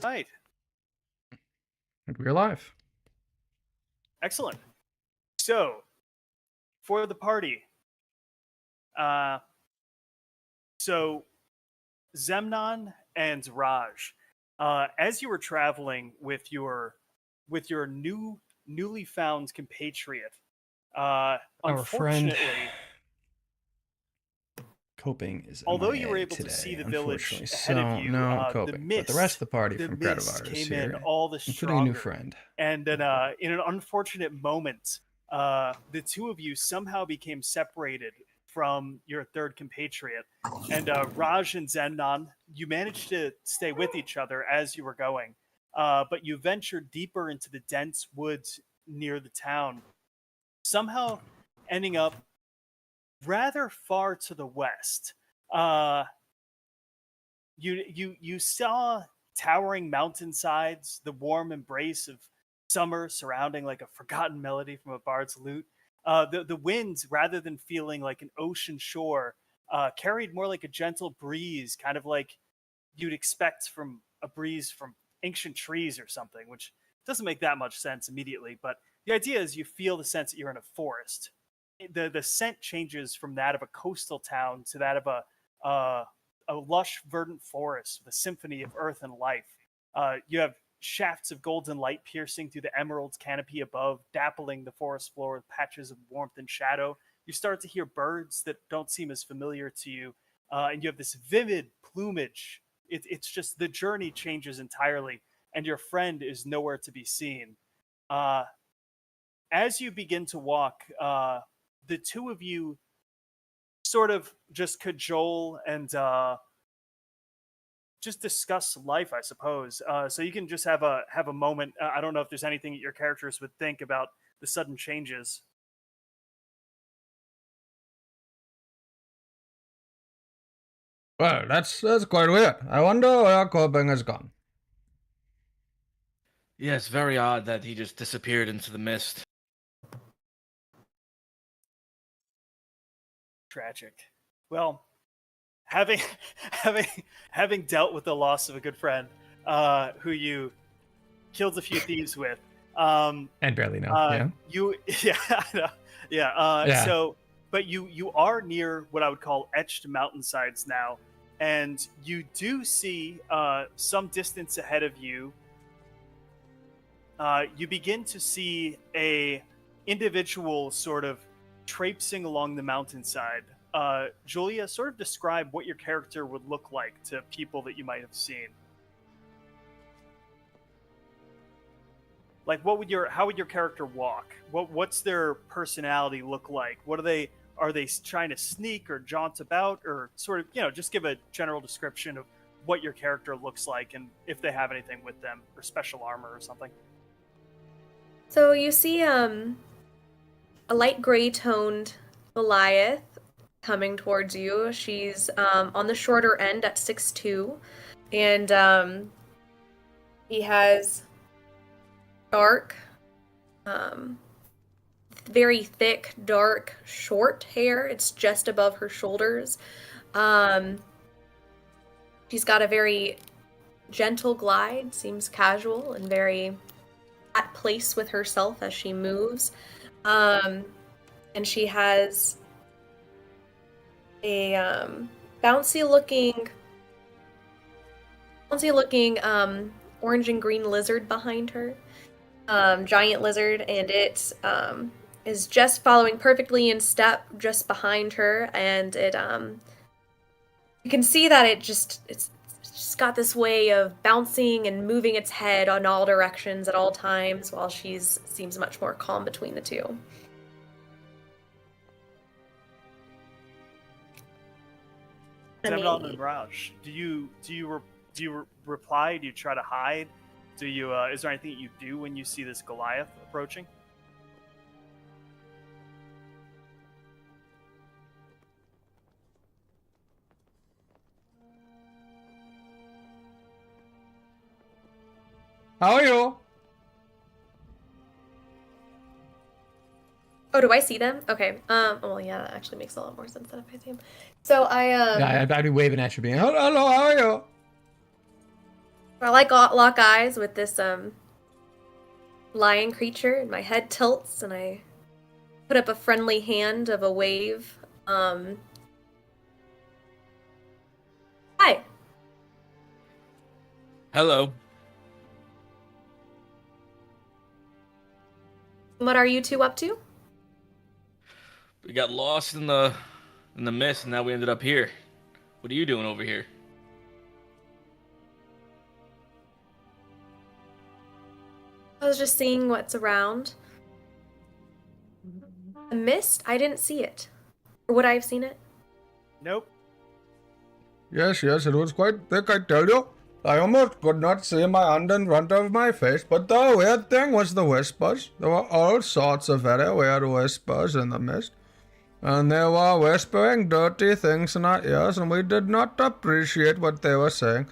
Right. And we're live. Excellent. So, for the party, so Zemnon and Raj, as you were traveling with your newly found compatriot, Our friend unfortunately, Coping is although you were MIA able to today, see the village unfortunately. ahead of So, you, no the Coping. But the rest of the party from mist Cradovar is came in here, all the including a new stronger. friend. And then, in an unfortunate moment, the two of you somehow became separated from your third compatriot. And Raj and Zemnon, you managed to stay with each other as you were going, but you ventured deeper into the dense woods near the town, somehow ending up rather far to the west. Uh, you saw towering mountainsides, the warm embrace of summer surrounding like a forgotten melody from a bard's lute. The winds, rather than feeling like an ocean shore, carried more like a gentle breeze, kind of like you'd expect from a breeze from ancient trees or something, which doesn't make that much sense immediately. But the idea is you feel the sense that you're in a forest. The scent changes from that of a coastal town to that of a lush, verdant forest with a symphony of earth and life. You have shafts of golden light piercing through the emerald canopy above, dappling the forest floor with patches of warmth and shadow. You start to hear birds that don't seem as familiar to you, and you have this vivid plumage. It's just the journey changes entirely, and your friend is nowhere to be seen. Uh, as you begin to walk, the two of you sort of just cajole and just discuss life, I suppose. So you can just have a moment. I don't know if there's anything that your characters would think about the sudden changes. Well, that's quite weird. I wonder where Coping has gone. Yeah, it's very odd that he just disappeared into the mist. Tragic. Well, having having dealt with the loss of a good friend, who you killed a few thieves with, And barely know, yeah? you yeah I know. Yeah. Yeah. So, but you are near what I would call etched mountainsides now, and you do see some distance ahead of you. You begin to see a individual sort of traipsing along the mountainside. Julia, sort of describe what your character would look like to people that you might have seen. Like, how would your character walk? What's their personality look like? Are they trying to sneak or jaunt about, or sort of, just give a general description of what your character looks like and if they have anything with them or special armor or something? So you see a light gray toned Goliath coming towards you. She's on the shorter end at 6'2", and he has dark, very thick, dark, short hair. It's just above her shoulders. She's got a very gentle glide, seems casual and very at place with herself as she moves. And she has a bouncy looking orange and green lizard behind her. Giant lizard, and it is just following perfectly in step just behind her, and it you can see that it's just got this way of bouncing and moving its head in all directions at all times, while seems much more calm between the two. Zemnon and Raj, do you reply? Do you try to hide? Do you is there anything that you do when you see this Goliath approaching? How are you? Oh, do I see them? Okay. Well, yeah, that actually makes a lot more sense than if I see them. So Yeah, I'd be waving at you, being, hello, how are you? I like lock eyes with this lion creature, and my head tilts, and I put up a friendly hand of a wave. Hi. Hello. What are you two up to? We got lost in the mist, and now we ended up here. What are you doing over here? I was just seeing what's around. The mist? I didn't see it. Or would I have seen it? Nope. Yes, it was quite thick, I tell you. I almost could not see my hand in front of my face, but the weird thing was the whispers. There were all sorts of very weird whispers in the mist. And they were whispering dirty things in our ears, and we did not appreciate what they were saying.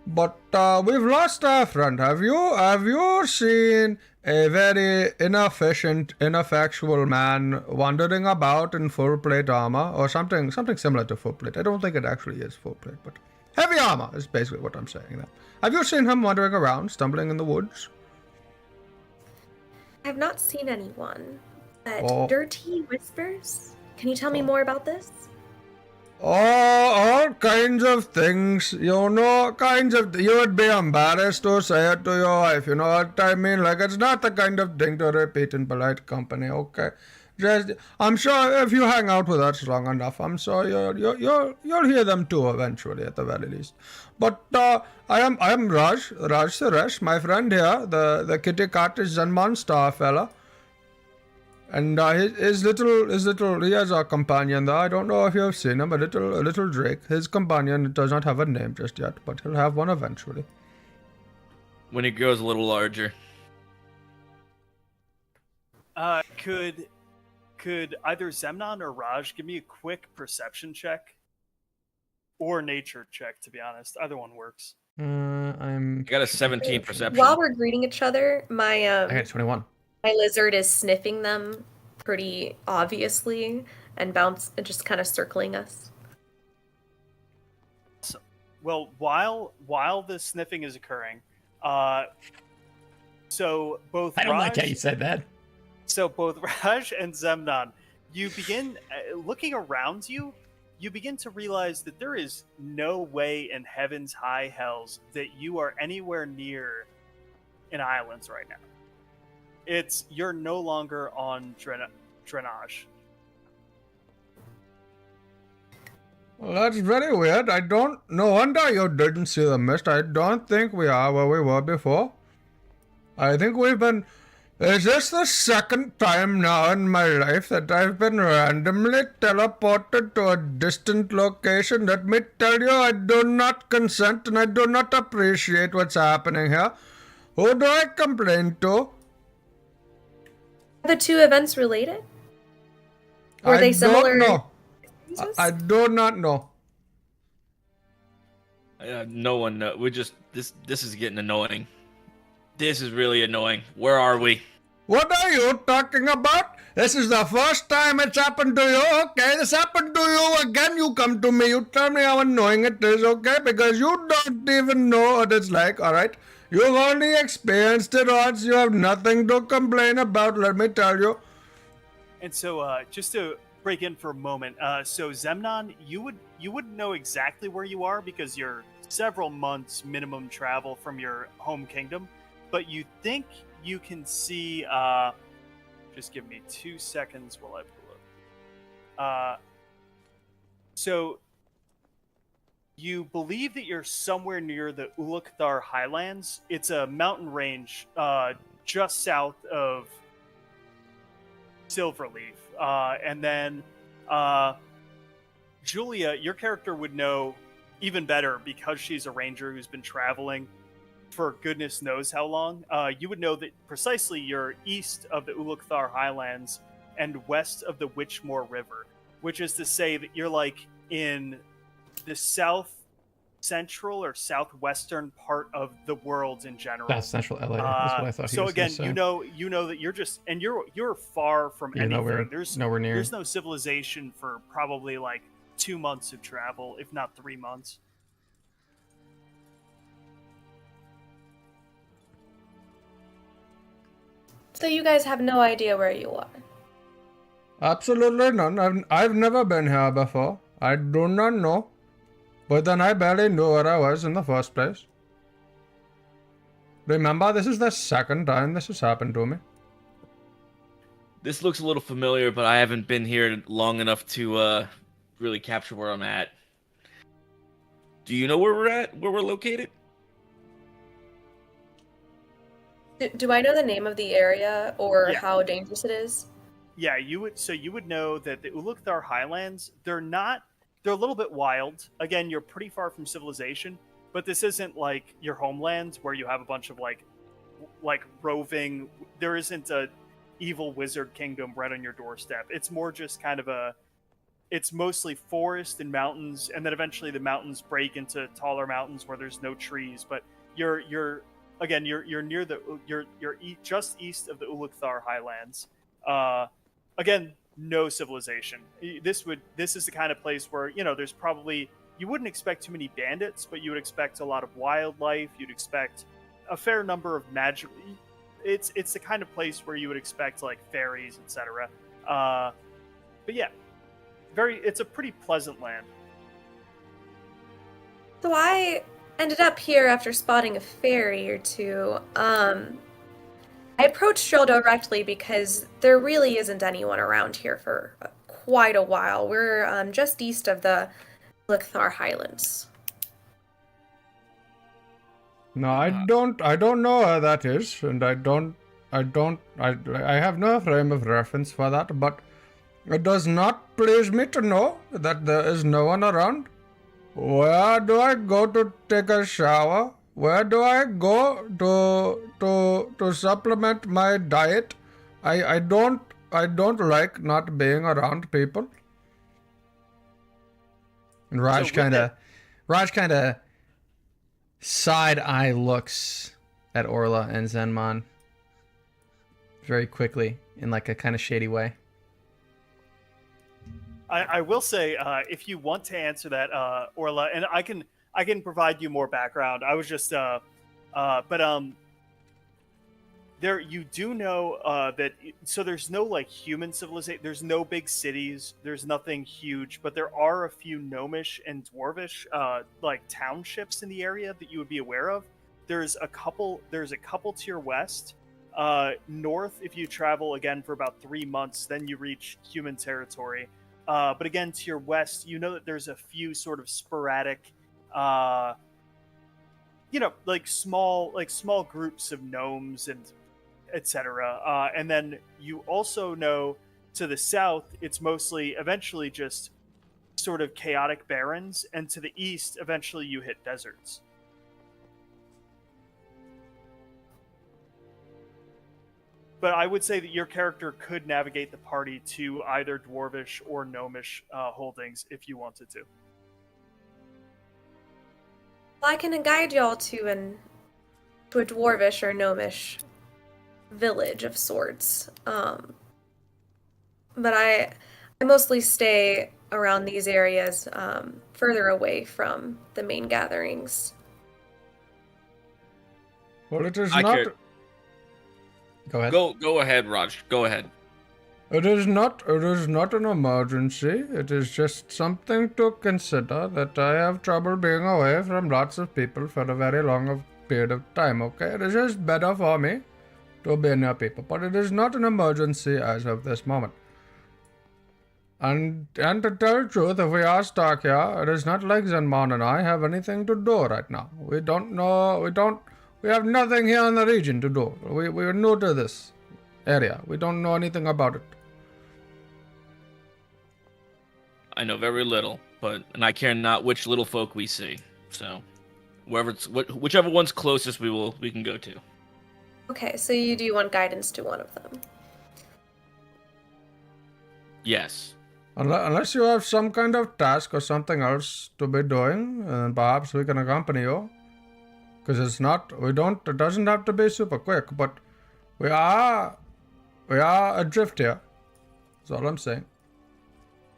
But we've lost our friend. Have you seen a very inefficient, ineffectual man wandering about in full plate armor, or something similar to full plate? I don't think it actually is full plate, but heavy armor is basically what I'm saying. That. Have you seen him wandering around, stumbling in the woods? I have not seen anyone. But dirty whispers? Can you tell me more about this? All kinds of things, you would be embarrassed to say it to your wife, you know what I mean? Like, it's not the kind of thing to repeat in polite company, okay? I'm sure if you hang out with us long enough, I'm sure you'll hear them too eventually, at the very least. But I am Raj Suresh, my friend here, the kitty cat is Zenman Star fella. And his little, he has a companion there. I don't know if you have seen him, a little Drake. His companion does not have a name just yet, but he'll have one eventually. When he grows a little larger. Could either Zemnon or Raj give me a quick perception check? Or nature check, to be honest. Either one works. I got a 17 perception. While we're greeting each other, I got 21. My lizard is sniffing them pretty obviously and just kind of circling us. So, well, while the sniffing is occurring, so both I don't Raj, like how you said that. So both Raj and Zemnon, you begin looking around you. You begin to realize that there is no way in heaven's high hells that you are anywhere near an island right now. You're no longer on Drainage. Well, that's very weird. No wonder you didn't see the mist. I don't think we are where we were before. I think is this the second time now in my life that I've been randomly teleported to a distant location? Let me tell you, I do not consent and I do not appreciate what's happening here. Who do I complain to? Are the two events related? Were they similar? I do not know. No one knows. This is getting annoying. This is really annoying. Where are we? What are you talking about? This is the first time it's happened to you, okay? This happened to you again. You come to me. You tell me how annoying it is, okay? Because you don't even know what it's like, alright? You've only experienced it once. You have nothing to complain about, let me tell you. And so, just to break in for a moment. So Zemnon, you wouldn't know exactly where you are because you're several months minimum travel from your home kingdom, but you think you can see. Just give me 2 seconds while I pull up. So you believe that you're somewhere near the Ulukthar Highlands. It's a mountain range just south of Silverleaf. And then Julia, your character would know even better because she's a ranger who's been traveling for goodness knows how long. You would know that precisely you're east of the Ulukthar Highlands and west of the Witchmore River, which is to say that you're like in the south central or southwestern part of the world in general. That's central LA. That's what I thought he So was gonna again, say. you know that you're just and you're far from You're anything. nowhere near. There's no civilization for probably like 2 months of travel, if not 3 months. So you guys have no idea where you are. Absolutely none. I've never been here before. I do not know. But then I barely knew where I was in the first place. Remember, this is the second time this has happened to me. This looks a little familiar, but I haven't been here long enough to really capture where I'm at. Do you know where we're at? Where we're located? Do I know the name of the area or Yeah. how dangerous it is? Yeah, you would know that the Ulukthar Highlands, they're a little bit wild. Again, you're pretty far from civilization, but this isn't like your homeland where you have a bunch of like roving. There isn't a evil wizard kingdom right on your doorstep. It's more just kind of it's mostly forest and mountains, and then eventually the mountains break into taller mountains where there's no trees. But you're near just east of the Ulukthar Highlands. Again, no civilization. This is the kind of place where there's probably you wouldn't expect too many bandits, but you would expect a lot of wildlife. You'd expect a fair number of magic. It's the kind of place where you would expect like fairies, etc. But yeah, it's a pretty pleasant land. So I ended up here after spotting a fairy or two. I approached Joel directly because there really isn't anyone around here for quite a while. We're just east of the Lichthar Highlands. No, I don't know where that is, and I have no frame of reference for that, but it does not please me to know that there is no one around. Where do I go to take a shower? Where do I go to supplement my diet? I don't like not being around people. And Raj kind of side eye looks at Orla and Zenmon very quickly in like a kind of shady way. I will say, if you want to answer that, Orla, and I can provide you more background. I was just, there you do know that. So there's no like human civilization. There's no big cities. There's nothing huge, but there are a few gnomish and dwarvish like townships in the area that you would be aware of. There's a couple to your west. North, if you travel again for about 3 months, then you reach human territory. But again, to your west, you know that there's a few sort of sporadic, like small groups of gnomes and etc. And then you also know to the south, it's mostly eventually just sort of chaotic barrens, and to the east, eventually you hit deserts. But I would say that your character could navigate the party to either dwarvish or gnomish holdings if you wanted to. Well, I can guide y'all to a dwarvish or gnomish village of sorts. But I mostly stay around these areas, further away from the main gatherings. Well, it is I not. care. Go ahead. Go ahead, Raj. Go ahead. It is not. It is not an emergency. It is just something to consider that I have trouble being away from lots of people for a very long period of time. Okay, it is just better for me to be near people, but it is not an emergency as of this moment. And to tell the truth, if we are stuck here, it is not like Zenmon and I have anything to do right now. We don't know. We have nothing here in the region to do. We are new to this area. We don't know anything about it. I know very little, and I care not which little folk we see. So, whichever one's closest, we can go to. Okay, so you do want guidance to one of them. Yes. Unless you have some kind of task or something else to be doing, and perhaps we can accompany you. Because it doesn't have to be super quick, but we are adrift here. That's all I'm saying.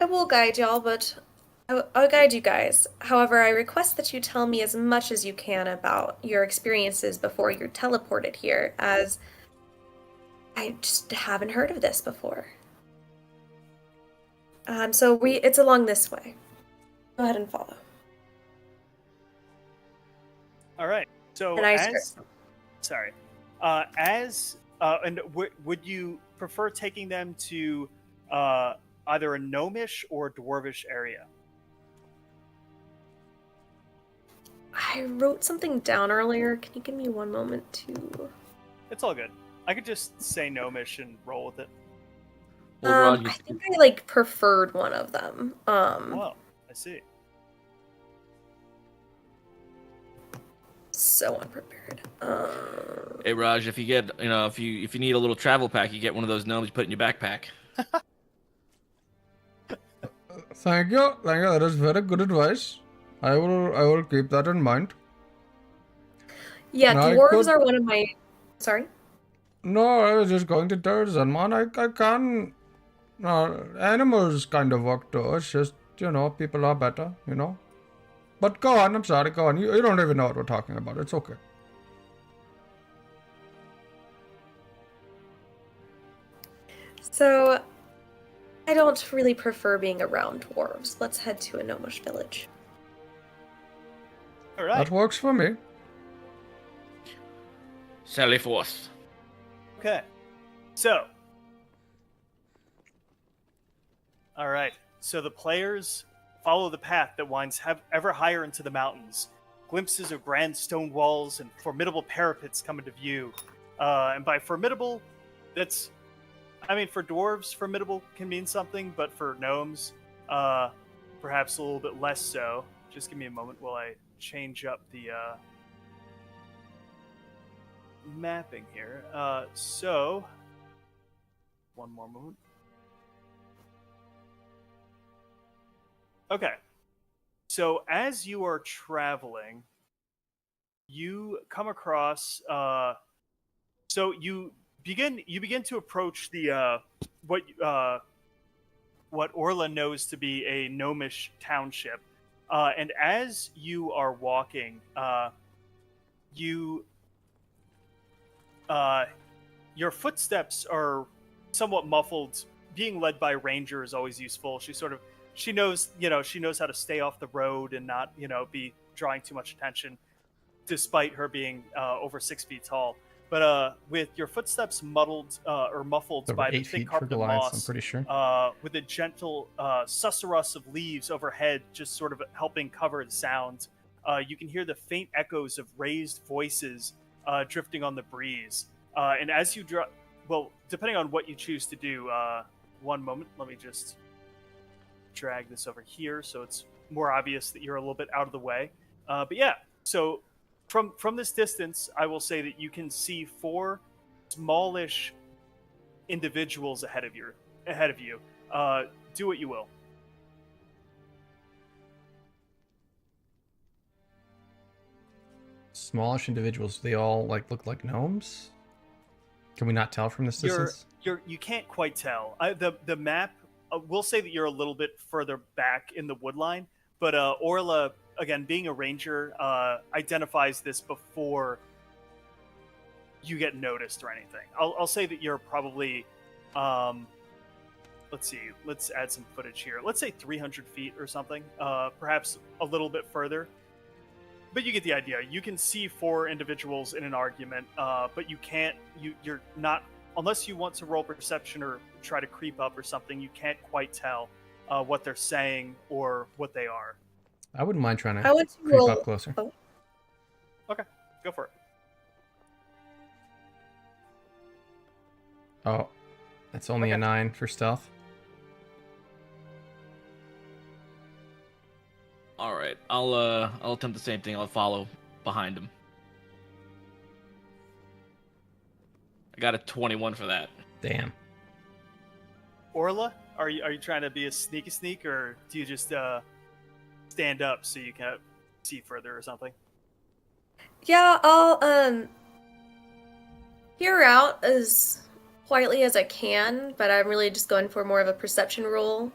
I will guide y'all, but I'll guide you guys. However, I request that you tell me as much as you can about your experiences before you're teleported here, as I just haven't heard of this before. So it's along this way. Go ahead and follow. All right. So would you prefer taking them to either a gnomish or dwarvish area? I wrote something down earlier. Can you give me one moment to... It's all good. I could just say gnomish and roll with it. Well, Rod, I think I preferred one of them. Oh, I see. So unprepared. Hey Raj, if you get if you need a little travel pack, you get one of those gnomes you put in your backpack. Thank you. That is very good advice. I will keep that in mind. Yeah, dwarves are one of my... Sorry? No, I was just going to tell Zenmon I can... animals kind of work too. It's just, people are better, But go on, I'm sorry, go on. You don't even know what we're talking about. It's okay. So, I don't really prefer being around dwarves. Let's head to a gnomish village. All right. That works for me. Sally forth. Okay. So. All right. So the players follow the path that winds ever higher into the mountains. Glimpses of grand stone walls and formidable parapets come into view. And by formidable, for dwarves, formidable can mean something, but for gnomes, perhaps a little bit less so. Just give me a moment while I change up the mapping here. So, one more moment. Okay. So as you are traveling, you come across so you begin to approach the what Orla knows to be a gnomish township. And as you are walking, your footsteps are somewhat muffled. Being led by a ranger is always useful. She knows how to stay off the road and not, be drawing too much attention, despite her being over 6 feet tall. But with your footsteps muffled by the thick carpet of moss, I'm pretty sure. with a gentle susurrus of leaves overhead, just sort of helping cover the sound, you can hear the faint echoes of raised voices drifting on the breeze. And as you depending on what you choose to do, one moment, let me just drag this over here so it's more obvious that you're a little bit out of the way. But yeah, so from this distance, I will say that you can see 4 smallish individuals ahead of you. Do what you will. Smallish individuals. They all look like gnomes. Can we not tell from this distance? You can't quite tell. The map will say that you're a little bit further back in the wood line, but Orla, again, being a ranger, identifies this before you get noticed or anything. I'll say that you're probably let's see. Let's add some footage here. Let's say 300 feet or something. Perhaps a little bit further. But you get the idea. You can see 4 individuals in an argument, but you can't. You're not unless you want to roll perception or try to creep up or something. You can't quite tell what they're saying or what they are. I wouldn't mind trying I to want to creep roll. up closer. Oh, Okay, go for it. Oh, that's only a Okay. 9 for stealth. All right, I'll attempt the same thing. I'll follow behind him. I got a 21 for that. Damn. Orla, are you trying to be a sneaky sneak, or do you just stand up so you can see further or something? yeah, I'll peer out as quietly as I can, but I'm really just going for more of a perception roll.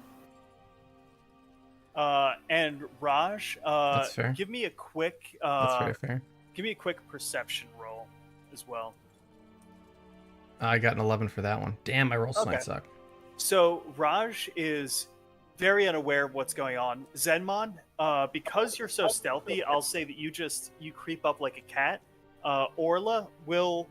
And Raj, That's fair. give me a quick That's very fair. give me a quick perception roll as well. I got an 11 for that one. Damn, my rolls Okay. tonight suck. So Raj is very unaware of what's going on. Zenmon, because you're so stealthy, I'll say that you creep up like a cat. Orla will,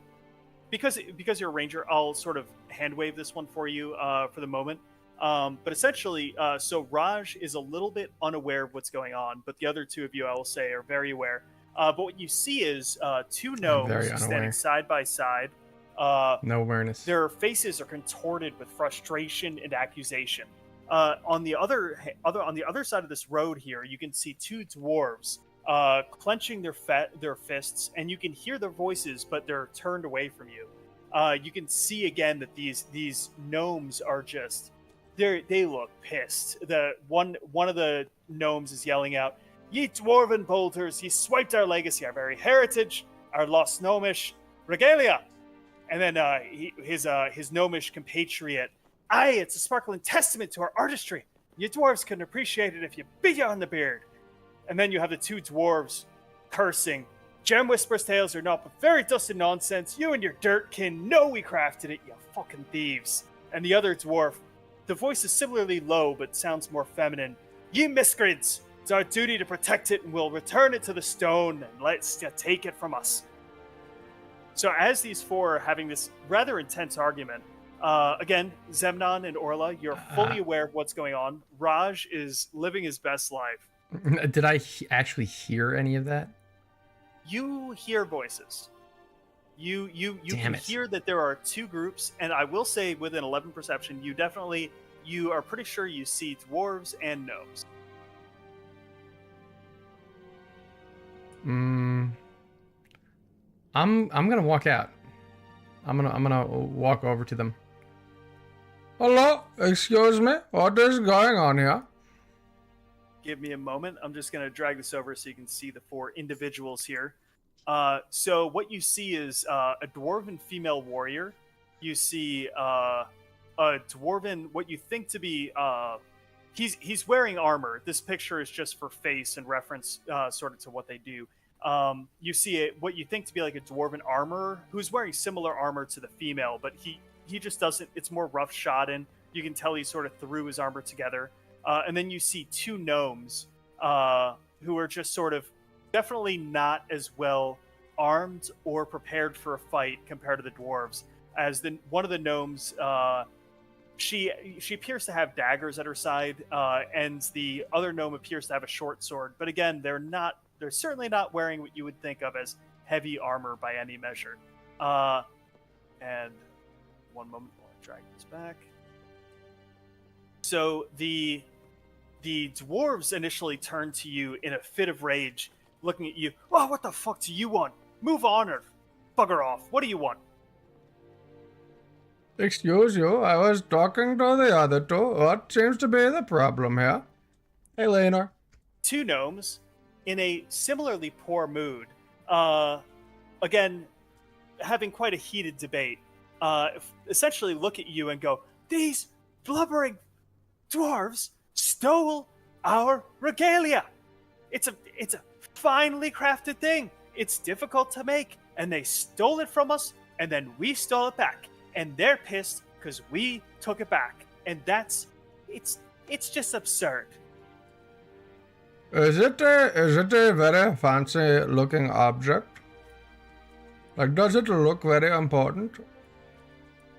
because you're a ranger, I'll sort of hand wave this one for you for the moment. But essentially, so Raj is a little bit unaware of what's going on, but the other 2 of you, I will say, are very aware. But what you see is 2 gnomes very standing unaware. side by side. No awareness. Their faces are contorted with frustration and accusation. On the other side of this road here, you can see 2 dwarves clenching their fists, and you can hear their voices, but they're turned away from you. You can see again that these gnomes are just they look pissed. The one of the gnomes is yelling out, "Ye dwarven bolters, ye swiped our legacy, our very heritage, our lost gnomish regalia." And then his gnomish compatriot, "Aye, it's a sparkling testament to our artistry. You dwarves couldn't appreciate it if you beat you on the beard." And then you have the 2 dwarves cursing, "Gem Whisper's tales are not but very dusty nonsense. You and your dirt kin know we crafted it, you fucking thieves." And the other dwarf, the voice is similarly low but sounds more feminine, "Ye miscreants, it's our duty to protect it, and we'll return it to the stone, and let's take it from us." So as these 4 are having this rather intense argument, again, Zemnon and Orla, you're fully aware of what's going on. Raj is living his best life. Did I actually hear any of that? You hear voices. You Damn can it. hear that there are 2 groups, and I will say with an 11 perception, you are pretty sure you see dwarves and gnomes. I'm gonna walk out. I'm gonna walk over to them. Hello, excuse me. What is going on here? Give me a moment. I'm just going to drag this over so you can see the 4 individuals here. So what you see is a dwarven female warrior. You see a dwarven, what you think to be, he's wearing armor. This picture is just for face and reference sort of to what they do. You see what you think to be like a dwarven armorer who's wearing similar armor to the female, but he just doesn't, it's more roughshod, you can tell he sort of threw his armor together. And then you see 2 gnomes who are just sort of definitely not as well armed or prepared for a fight compared to the dwarves. As one of the gnomes, she appears to have daggers at her side, and the other gnome appears to have a short sword. But again, they're certainly not wearing what you would think of as heavy armor by any measure. And one moment while I drag this back. So the dwarves initially turn to you in a fit of rage, looking at you. "Oh, what the fuck do you want? Move on or bugger off. What do you want?" Excuse you, I was talking to the other 2. What seems to be the problem here? Hey, Leonor. 2 gnomes, in a similarly poor mood, again, having quite a heated debate, essentially look at you and go, "These blubbering dwarves stole our regalia. It's a finely crafted thing. It's difficult to make, and they stole it from us, and then we stole it back. And they're pissed because we took it back. and that's it's just absurd. Is it a very fancy looking object? Like, does it look very important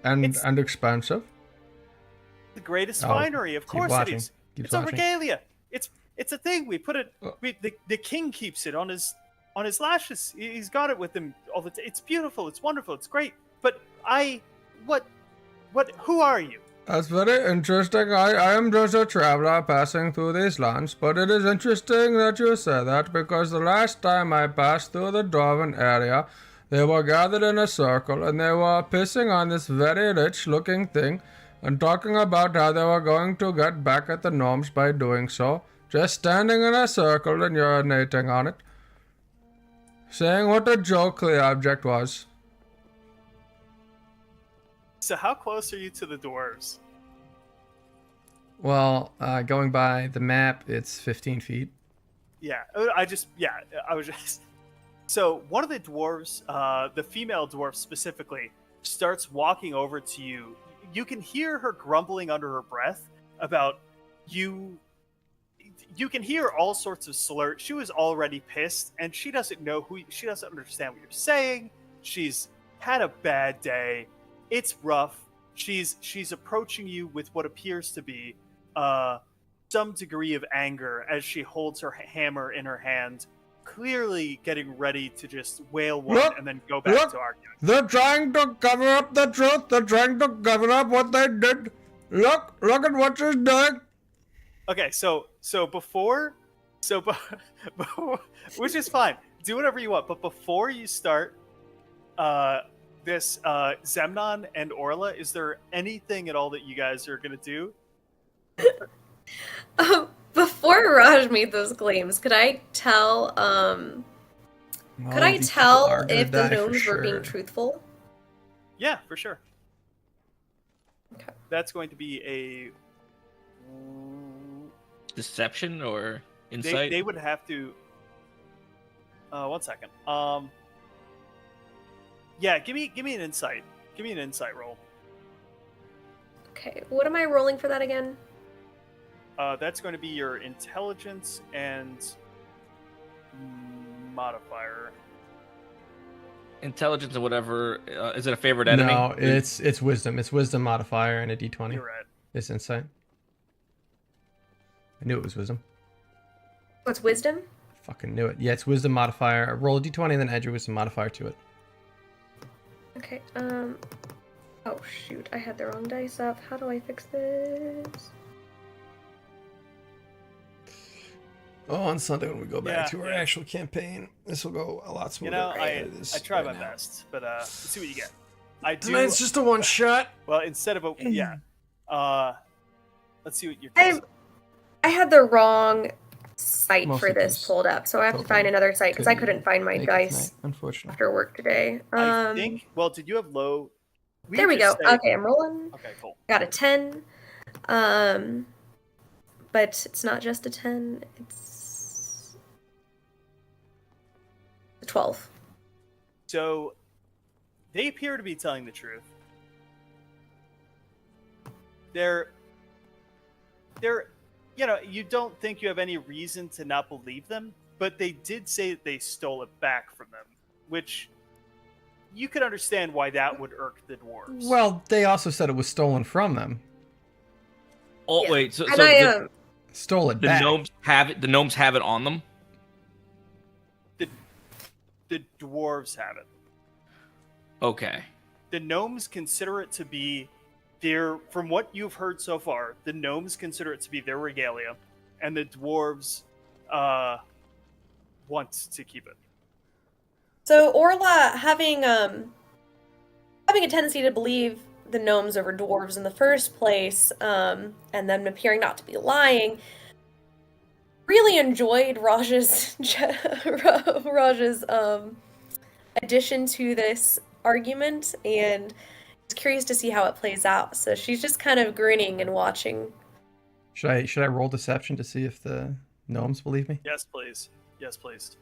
and expensive? The greatest Oh, finery, of keep course watching. it is. Keep It's a watching. regalia. It's a thing. We put it. The king keeps it on his lashes. He's got it with him all the time. It's beautiful. It's wonderful. It's great. But what? Who are you? That's very interesting. I am just a traveler passing through these lands, but it is interesting that you say that because the last time I passed through the Dwarven area, they were gathered in a circle and they were pissing on this very rich looking thing and talking about how they were going to get back at the gnomes by doing so. Just standing in a circle and urinating on it. Saying what a joke the object was. So how close are you to the dwarves? Well, going by the map, it's 15 feet. Yeah, I was just. So one of the dwarves, the female dwarf specifically, starts walking over to you. You can hear her grumbling under her breath about you. You can hear all sorts of slurs. She was already pissed, and she doesn't know she doesn't understand what you're saying. She's had a bad day. It's rough. She's approaching you with what appears to be some degree of anger as she holds her hammer in her hand, clearly getting ready to just wail one and then go back to arguing. They're trying to cover up the truth. They're trying to cover up what they did. Look at what she's doing. Okay, so before, which is fine. Do whatever you want, but before you start, this Zemnon and Orla, is there anything at all that you guys are gonna do? Before Raj made those claims, could I tell if the gnomes were being truthful? Yeah, for sure. Okay. That's going to be a Deception or insight? They would have to. 1 second. Yeah, give me an insight. Give me an insight roll. Okay, what am I rolling for that again? That's going to be your intelligence and modifier. Intelligence or whatever. Is it a favorite enemy? No, it's wisdom. It's wisdom modifier and a d20. You're right. It's insight. I knew it was wisdom. What's wisdom? Fucking knew it. Yeah, it's wisdom modifier. Roll a d20 and then add your wisdom modifier to it. Okay, oh shoot, I had the wrong dice up. How do I fix this? Oh, on Sunday when we go back Yeah, to our yeah. actual campaign, this will go a lot You smoother. know, than I it is try right my now. best, but let's see what you get. I do. Tonight's just a one shot. Well, instead of a yeah, let's see what your. I had the wrong site Most for of this these pulled up, so I have to totally find another site because I couldn't couldn't find my Make it dice tonight, unfortunately. after work today. I think. Well, did you have low? There we go. just say- Okay, I'm rolling. Okay, cool. Got a 10. But it's not just a 10, it's a 12. So, they appear to be telling the truth. They're, you know, you don't think you have any reason to not believe them, but they did say that they stole it back from them, which you could understand why that would irk the dwarves. Well, they also said it was stolen from them. Oh Yeah. wait, so And the, Stole it the back. gnomes have it. The gnomes have it on them. the dwarves have it. Okay. The gnomes consider it to be their, from what you've heard so far, the gnomes consider it to be their regalia, and the dwarves want to keep it. So Orla having a tendency to believe the gnomes over dwarves in the first place, and them appearing not to be lying, really enjoyed Raj's addition to this argument, and is curious to see how it plays out. So she's just kind of grinning and watching. Should I roll deception to see if the gnomes believe me? Yes, please. Yes, please.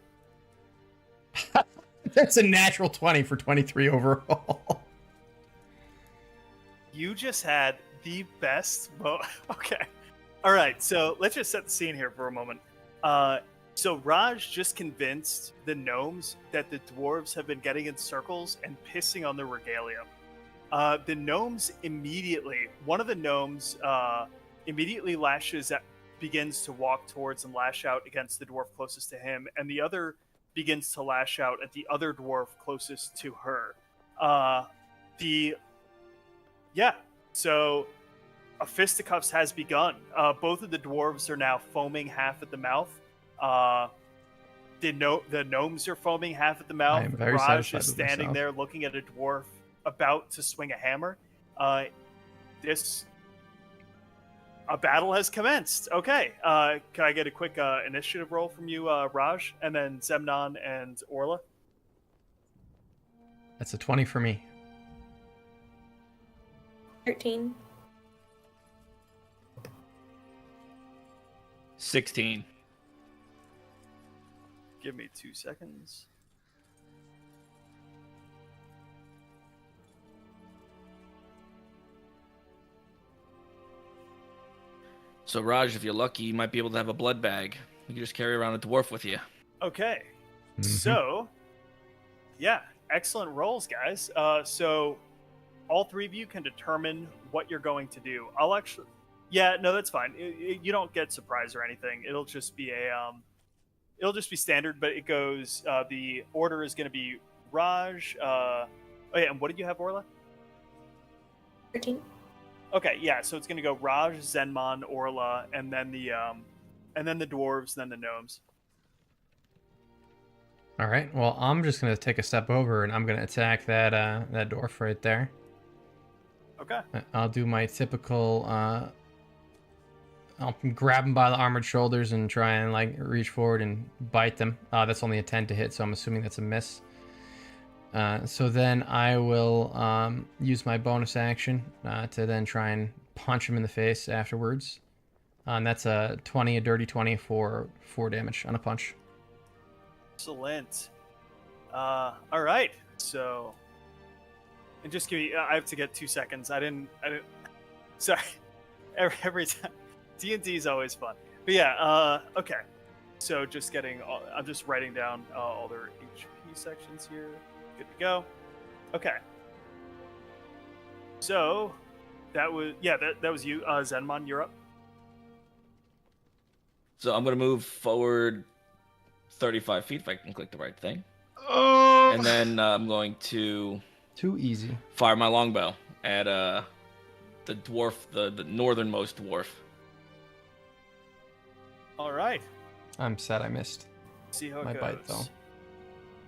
That's a natural 20 for 23 overall. You just had the best. Okay. All right. So let's just set the scene here for a moment. So Raj just convinced the gnomes that the dwarves have been getting in circles and pissing on their regalia. The gnomes immediately, one of the gnomes immediately begins to walk towards and lash out against the dwarf closest to him, and the other begins to lash out at the other dwarf closest to her. So a fisticuffs has begun. Both of the dwarves are now foaming half at the mouth. The gnomes are foaming half at the mouth. I am very Raj satisfied is with standing myself. there looking at a dwarf about to swing a hammer. A battle has commenced. Okay. Can I get a quick initiative roll from you, Raj, and then Zemnon and Orla? That's a 20 for me. 13. 16. Give me 2 seconds. So Raj, if you're lucky, you might be able to have a blood bag. You can just carry around a dwarf with you. Okay. Mhm. So, yeah, excellent rolls, guys. So, all three of you can determine what you're going to do. Yeah, no, that's fine. You don't get surprise or anything. It'll just be it'll just be standard. But it goes. The order is going to be Raj. Oh yeah, and what did you have, Orla? 13. Okay, yeah. So it's going to go Raj, Zenmon, Orla, and then the dwarves, then the gnomes. All right. Well, I'm just gonna take a step over and I'm gonna attack that dwarf right there. Okay. I'll do my typical. I'll grab him by the armored shoulders and try and like reach forward and bite them. That's only a 10 to hit, so I'm assuming that's a miss. So then I will use my bonus action to then try and punch him in the face afterwards. And that's a 20, a dirty 20 for 4 damage on a punch. Excellent. All right. So, and just give me. I have to get 2 seconds. I didn't. Sorry. Every time. D&D is always fun. But yeah. Okay. So just I'm just writing down all their HP sections here. Good to go. Okay. So that was that was you, Zenmon. You're up. So I'm going to move forward 35 feet if I can click the right thing. Oh! And then I'm going to Too easy. fire my longbow at the dwarf, the northernmost dwarf. All right. I'm sad I missed See how it my goes. bite though.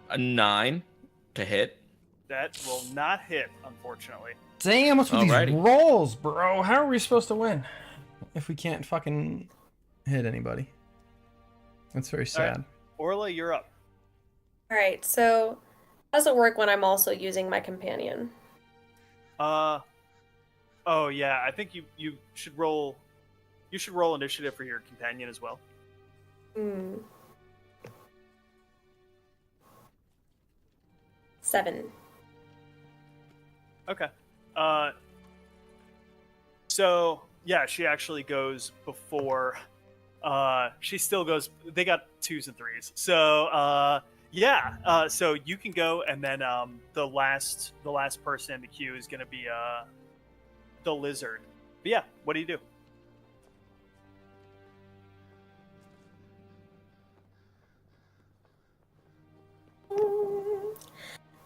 A 9 to hit. That will not hit, unfortunately. Damn, what's with Alrighty. these rolls, bro? How are we supposed to win if we can't fucking hit anybody? That's very sad. right. Orla, you're up. All right. So, how does it work when I'm also using my companion? Oh yeah, I think you should roll. You should roll initiative for your companion as well. 7. Okay. So yeah, she actually goes before. She still goes. They got 2s and 3s. So yeah. So you can go, and then the last person in the queue is gonna be the lizard. But yeah, what do you do?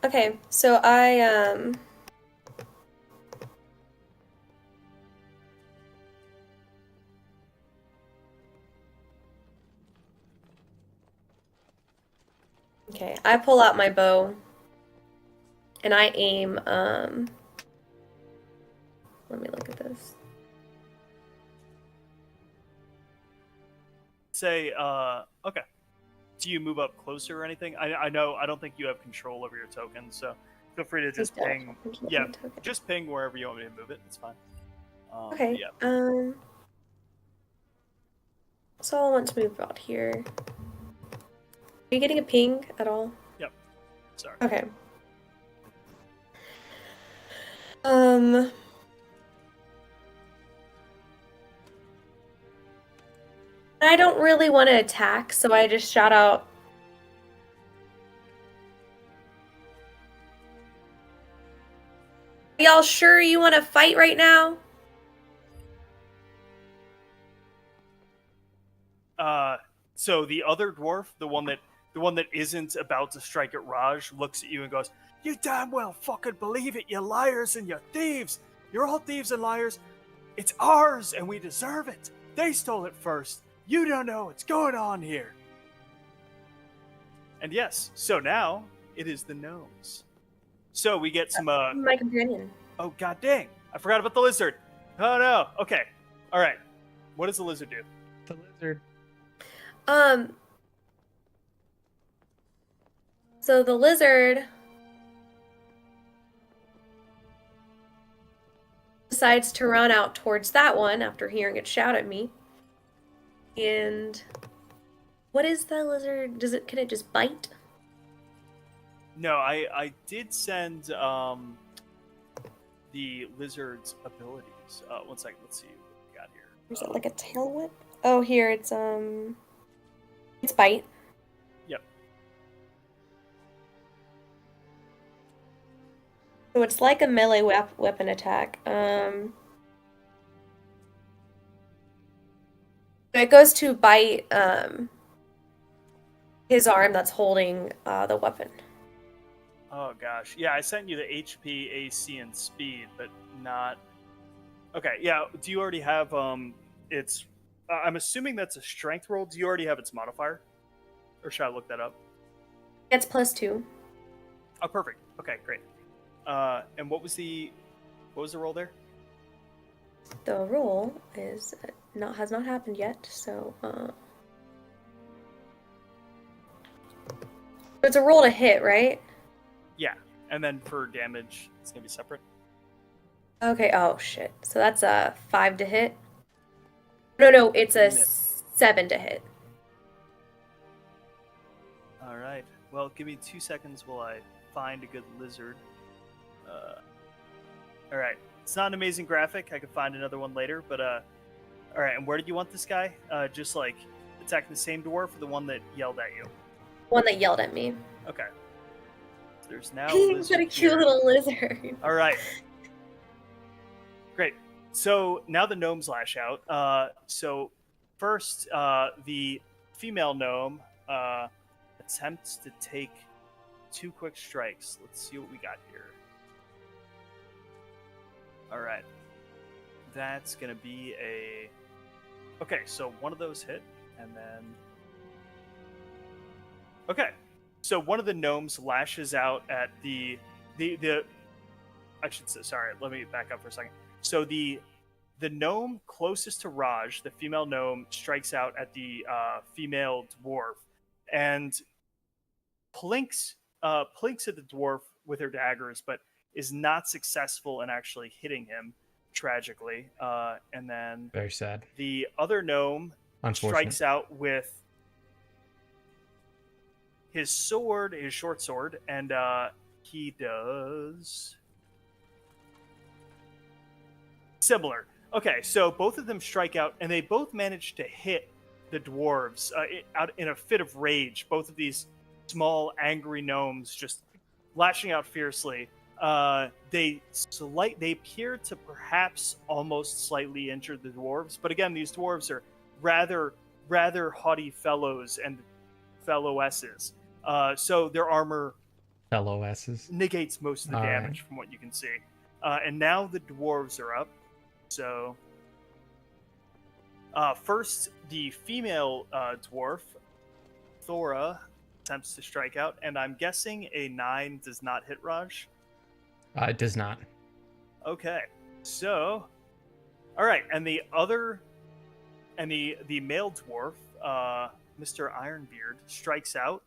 Okay, so I Okay, I pull out my bow and I aim let me look at this. Say okay. Do you move up closer or anything? I know I don't think you have control over your token, so feel free to just don't ping. have control of Yeah, my token. just ping wherever you want me to move it. It's fine. Okay. Yeah. So I want to move out here. Are you getting a ping at all? Sorry. Okay. I don't really want to attack, so I just shout out. Are y'all sure you want to fight right now? So the other dwarf, the one that isn't about to strike at Raj, looks at you and goes, "You damn well fucking believe it, you liars and you thieves! You're all thieves and liars. It's ours, and we deserve it. They stole it first. You don't know what's going on here." And yes, so now it is the gnomes. So we get some. My companion. Oh god dang! I forgot about the lizard. Oh no. Okay. All right. What does the lizard do? The lizard. So the lizard decides to run out towards that one after hearing it shout at me. And what is the lizard? Can it just bite? No, I did send the lizard's abilities. One second. Let's see what we got here. Is it like a tail whip? Oh, here it's bite. Yep. So it's like a melee weapon attack. It goes to bite his arm that's holding the weapon. Oh gosh, yeah, I sent you the HP, AC, and speed, but not. Okay, yeah. Do you already have It's. I'm assuming that's a strength roll. Do you already have its modifier, or should I look that up? It's +2. Oh, perfect. Okay, great. And what was the roll there? The roll is has not happened yet, so it's a roll to hit, right? Yeah, and then for damage, it's gonna be separate. Okay. Oh shit. So that's a 5 to hit. No, it's a Miss. 7 to hit. All right. Well, give me 2 seconds while I find a good lizard. All right. It's not an amazing graphic. I could find another one later, but all right. And where did you want this guy? Just like attacking the same dwarf or the one that yelled at you? One that yelled at me. Okay. So there's now. He's got a cute little lizard. All right. Great. So now the gnomes lash out. So first, the female gnome attempts to take 2 quick strikes. Let's see what we got here. All right. That's going to be a... Okay, so one of those hit, and then... Okay, so one of the gnomes lashes out at the I should say, sorry, let me back up for a second. So the gnome closest to Raj, the female gnome, strikes out at the female dwarf and plinks at the dwarf with her daggers, but is not successful in actually hitting him, tragically. And then Very sad. the other gnome Unfortunate. strikes out with his sword, his short sword, and he does similar. Okay, so both of them strike out, and they both manage to hit the dwarves out in a fit of rage. Both of these small, angry gnomes just lashing out fiercely. They appear to perhaps almost slightly injure the dwarves, but again, these dwarves are rather haughty fellows and fellowesses. So their armor Fellow S's. negates most of the All damage from what you can see. And now the dwarves are up. So first, the female dwarf, Thora, attempts to strike out, and I'm guessing a 9 does not hit Raj. It does not. Okay, so all right, and the male dwarf, Mr. Ironbeard, strikes out,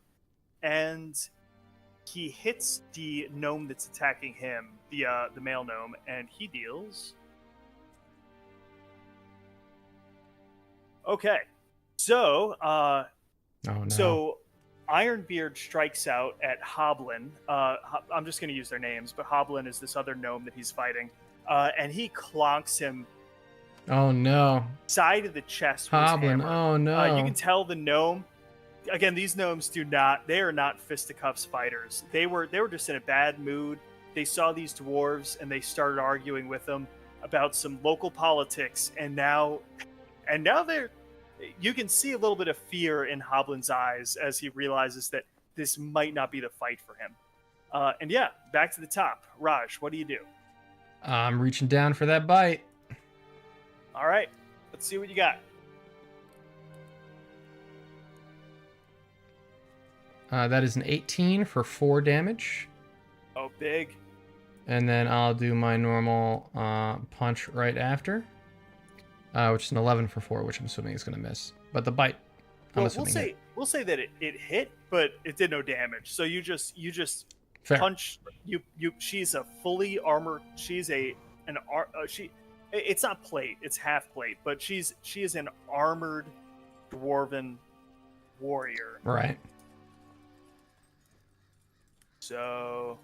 and he hits the gnome that's attacking him, the male gnome, and he deals. Okay, so Oh no. so Ironbeard strikes out at Hoblin. I'm just going to use their names, but Hoblin is this other gnome that he's fighting, and he clonks him Oh no. Side of the chest was Hoblin. hammered. Oh no. You can tell the gnome. Again, these gnomes they are not fisticuffs fighters. They were just in a bad mood. They saw these dwarves and they started arguing with them about some local politics, and now you can see a little bit of fear in Hoblin's eyes as he realizes that this might not be the fight for him. And yeah, back to the top. Raj, what do you do? I'm reaching down for that bite. All right, let's see what you got. That is an 18 for 4 damage. Oh, big. And then I'll do my normal punch right after, which is an 11 for 4, which I'm assuming is going to miss. But the bite, I'm Well, assuming hit. we'll say that it hit, but it did no damage. So you just Fair. punch you. She's a fully armored. She's It's not plate. It's half plate, but she is an armored dwarven warrior. Right. So,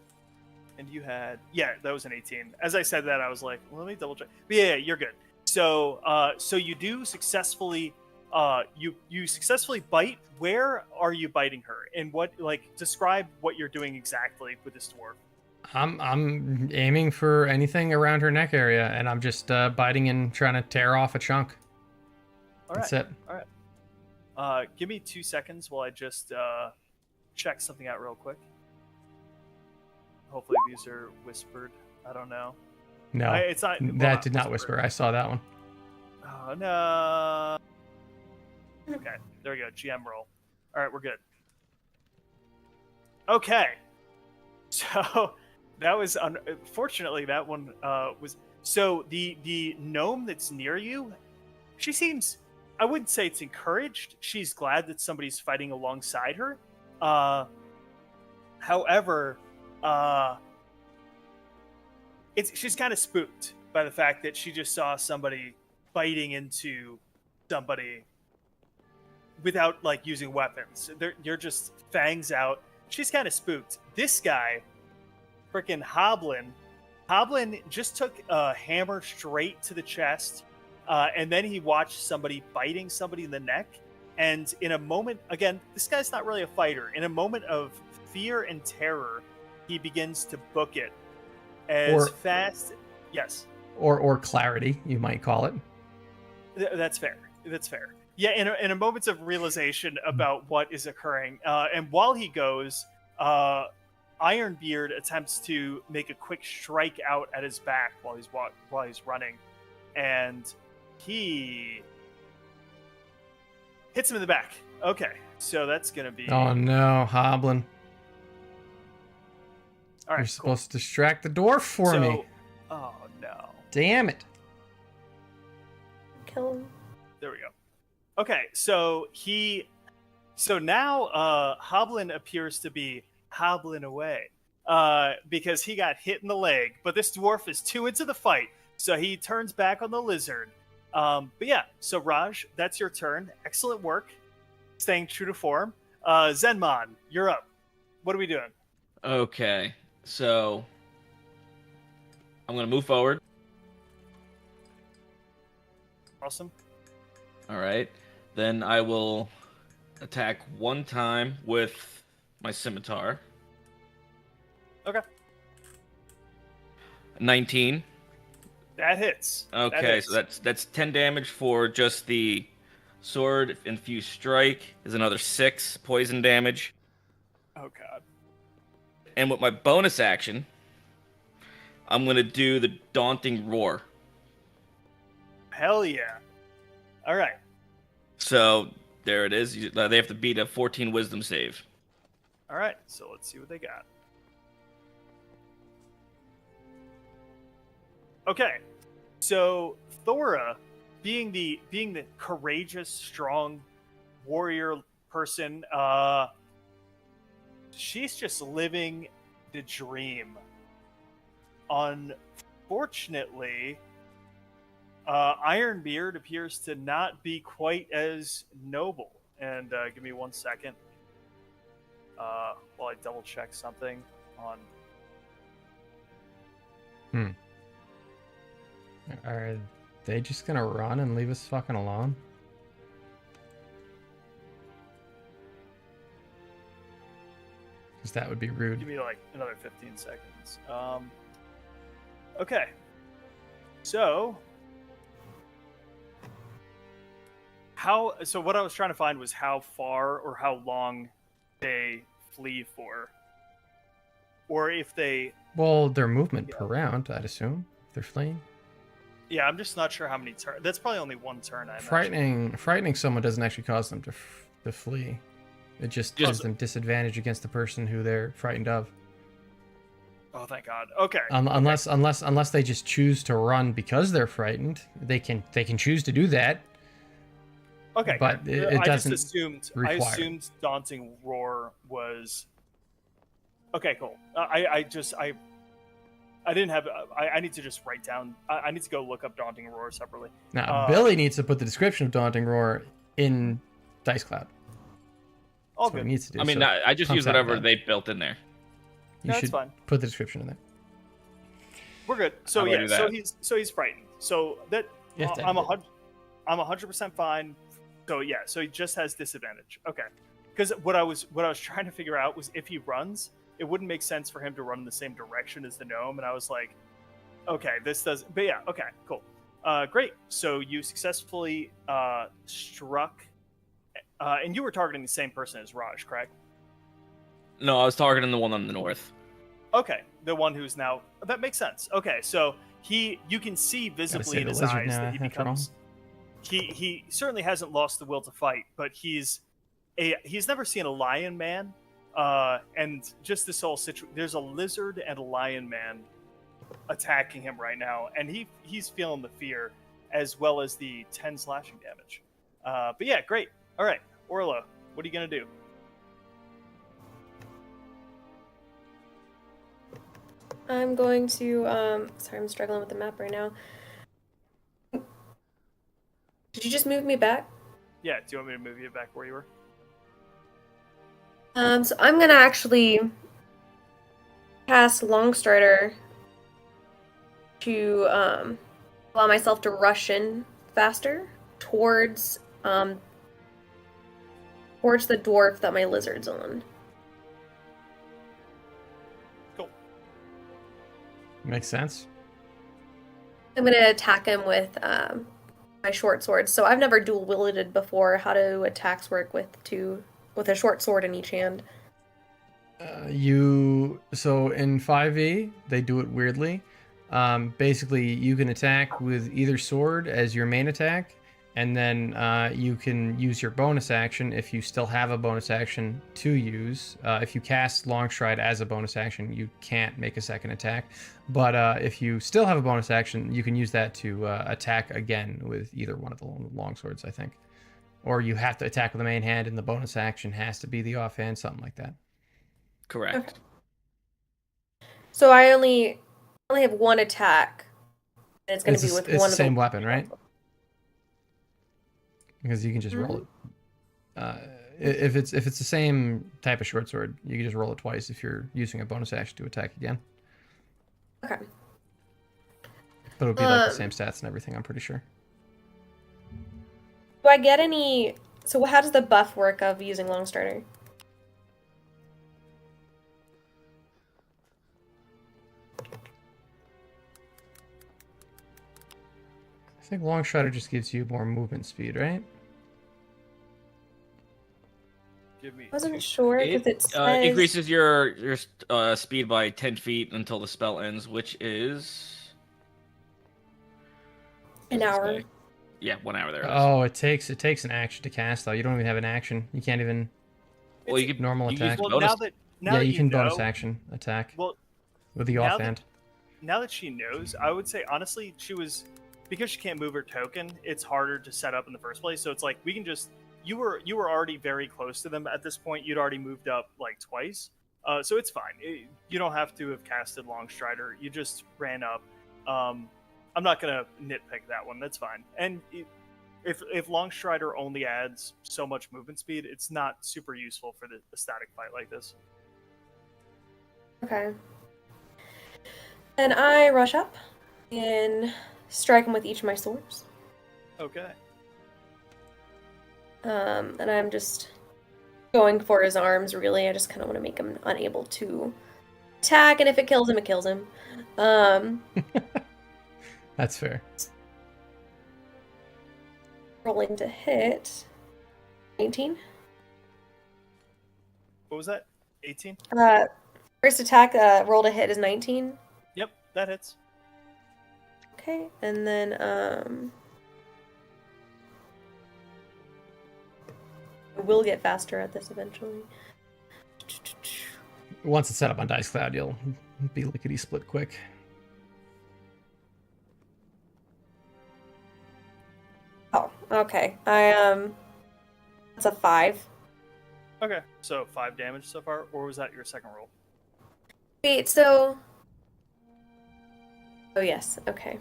and you had that was an 18. As I said that, I was like, well, let me double check. But yeah, you're good. So, so you do successfully, you successfully bite. Where are you biting her? And describe what you're doing exactly with this dwarf. I'm aiming for anything around her neck area, and I'm just biting and trying to tear off a chunk. All That's right. it. All right. Give me 2 seconds while I just check something out real quick. Hopefully these are whispered. I don't know. No, It's not. that did not whisper. I saw that one. Oh no. Okay, there we go. GM roll. All right, we're good. Okay, so that was unfortunately that one was. So the gnome that's near you, she seems. I wouldn't say it's encouraged. She's glad that somebody's fighting alongside her. However, she's kind of spooked by the fact that she just saw somebody biting into somebody without using weapons. You're just fangs out. She's kind of spooked. This guy, freaking Hoblin just took a hammer straight to the chest, and then he watched somebody biting somebody in the neck. And in a moment, again, this guy's not really a fighter. In a moment of fear and terror, he begins to book it as fast. Yes. Or clarity, you might call it. That's fair. That's fair. Yeah, in a moment of realization about what is occurring, and while he goes, Ironbeard attempts to make a quick strike out at his back while he's running, and he hits him in the back. Okay, so that's gonna be. Oh no, Hoblin! All right, You're supposed to distract the dwarf for me. Oh no! Damn it! Kill him. There we go. Okay, so now Hoblin appears to be hobbling away because he got hit in the leg, but this dwarf is too into the fight, so he turns back on the lizard. But yeah, so Raj, that's your turn. Excellent work, staying true to form. Zenmon, you're up. What are we doing? Okay, so I'm gonna move forward. Awesome. All right. Then I will attack one time with my scimitar. Okay. 19. That hits. Okay, so that's 10 damage for just the sword. Infused strike is another 6 poison damage. Oh god. And with my bonus action, I'm gonna do the daunting roar. Hell yeah. All right. So there it is. They have to beat a 14 wisdom save. All right. So let's see what they got. Okay. So Thora, being the courageous, strong warrior person, she's just living the dream. Unfortunately, Ironbeard appears to not be quite as noble. And give me 1 second while I double check something on. Are they just gonna run and leave us fucking alone? Because that would be rude. Give me like another 15 seconds. Okay. So what I was trying to find was how far or how long they flee for. Or if they... Well, their movement per round, I'd assume, if they're fleeing. Yeah, I'm just not sure how many turns. That's probably only one turn, I imagine. Frightening someone doesn't actually cause them to flee. It just gives them disadvantage against the person who they're frightened of. Oh, thank God. Okay. Unless they just choose to run because they're frightened, they can choose to do that. Okay. But it doesn't I assumed Daunting Roar was... Okay, cool. I didn't have... I need to just write down... I need to go look up Daunting Roar separately. Now, Billy needs to put the description of Daunting Roar in Dice Cloud. All That's good. what he needs to do. I mean, so I just use whatever they built in there. You That's should fine. put the description in there. We're good. So I'm gonna yeah, do that. so he's frightened. So that You have to I'm edit it. I'm 100% fine. So yeah, so he just has disadvantage. Okay. Because what I was trying to figure out was if he runs, it wouldn't make sense for him to run in the same direction as the gnome, and I was like, okay, this does. But yeah, okay, cool. Great. So you successfully struck, and you were targeting the same person as Raj, correct? No, I was targeting the one on the north. Okay, the one who's now... That makes sense. Okay, so you can see visibly say in the his lizard eyes now, that he after all. becomes... He certainly hasn't lost the will to fight, but he's never seen a lion man, and just this whole situation... There's a lizard and a lion man attacking him right now, and he's feeling the fear as well as the 10 slashing damage. But yeah, great. All right, Orla, what are you going to do? I'm going to, sorry, I'm struggling with the map right now. Did you just move me back? Yeah, do you want me to move you back where you were? So I'm gonna actually cast Longstrider to, allow myself to rush in faster towards the dwarf that my lizard's on. Cool. Makes sense. I'm gonna attack him with my short sword. So I've never dual wielded before. How do attacks work with a short sword in each hand? So in 5e they do it weirdly. Basically, you can attack with either sword as your main attack, and then you can use your bonus action if you still have a bonus action to use. If you cast Longstride as a bonus action, you can't make a second attack. But if you still have a bonus action, you can use that to attack again with either one of the long swords, I think. Or you have to attack with the main hand, and the bonus action has to be the offhand, something like that. Correct. Okay. So I only have one attack, and it's going to be with It's one the of the same weapon, right? Because you can just roll it. If it's the same type of short sword, you can just roll it twice if you're using a bonus action to attack again. Okay. But it would be like the same stats and everything, I'm pretty sure. Do I get any? So how does the buff work of using Longstrider? I think Longstrider just gives you more movement speed, right? Give me I wasn't sure because it says Increases your speed by 10 feet until the spell ends, which is an hour. Yeah, 1 hour there. Oh, it takes an action to cast though. You don't even have an action. You can't even Well, you could normal you attack. use Well, bonus. now yeah, that you can bonus know, action attack Well, with the now offhand. now that she knows, I would say honestly, because she can't move her token, it's harder to set up in the first place. So it's like we can just you were already very close to them at this point. You'd already moved up like twice, so it's fine. You don't have to have casted Longstrider. You just ran up. I'm not gonna nitpick that one. That's fine. And if Longstrider only adds so much movement speed, it's not super useful for the static fight like this. Okay. And I rush up in strike him with each of my swords. Okay. And I'm just going for his arms, really. I just kind of want to make him unable to attack, and if it kills him, it kills him. That's fair. Rolling to hit. 19. What was that? 18? First attack, roll to hit is 19. Yep, that hits. Okay, and then, I will get faster at this eventually. Once it's set up on Dice Cloud, you'll be lickety split quick. Oh, okay. That's a 5. Okay, so 5 damage so far, or was that your second roll? Wait, so... Oh, yes, okay.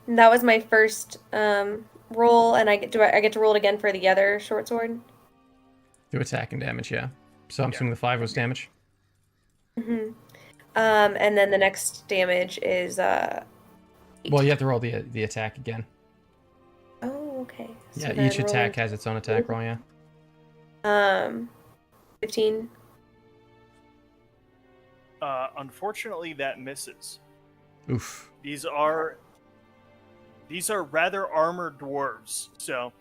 And that was my first, roll, and I get to roll it again for the other short sword? Do attack and damage, yeah. So I'm assuming the 5 was damage. Mm-hmm. And then the next damage is, 8. Well, you have to roll the attack again. Oh, okay. So Yeah, then each attack has its own attack roll, yeah. 15. Unfortunately, that misses. Oof. These are rather armored dwarves, so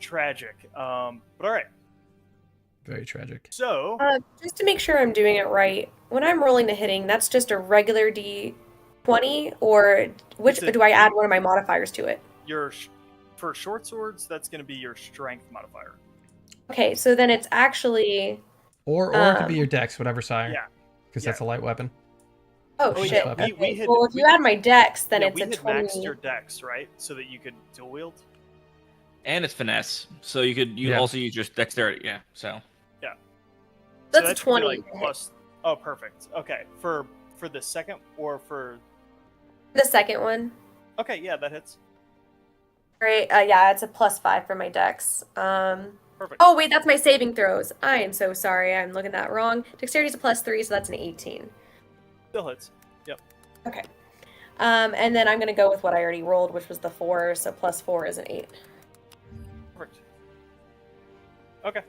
tragic. But all right. Very tragic. So Just to make sure I'm doing it right, when I'm rolling to hitting, that's just a regular D20, or do I add one of my modifiers to it? For short swords, that's going to be your strength modifier. Okay, so then it's actually... Or it could be your dex, whatever sire. Yeah. Because that's a light weapon. Oh, Oh, shit. yeah, Okay. we Well, if you add my dex, then it's we a had 20. maxed your dex, right? So that you could dual wield. And it's finesse, so you Yeah. also use your dexterity. Yeah, so Yeah. That's so a that should be 20. like plus. Oh, perfect. Okay, for the second or for. The second one. Okay, yeah, that hits. Right. Yeah, it's a +5 for my dex. Perfect. Oh, wait, that's my saving throws. I am so sorry. I'm looking at that wrong. Dexterity is a +3, so that's an 18. Still hits. Yep. Okay. And then I'm going to go with what I already rolled, which was the 4, so +4 is an 8. Perfect. Okay.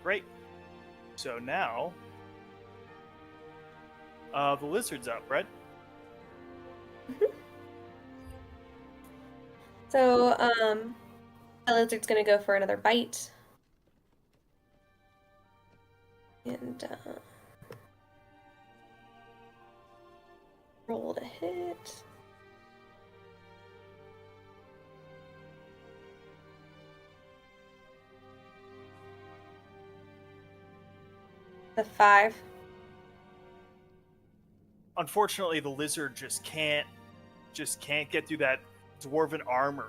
Great. So now, the lizard's up, right? So, the lizard's going to go for another bite. And, roll to hit. The 5. Unfortunately, the lizard just can't get through that dwarven armor.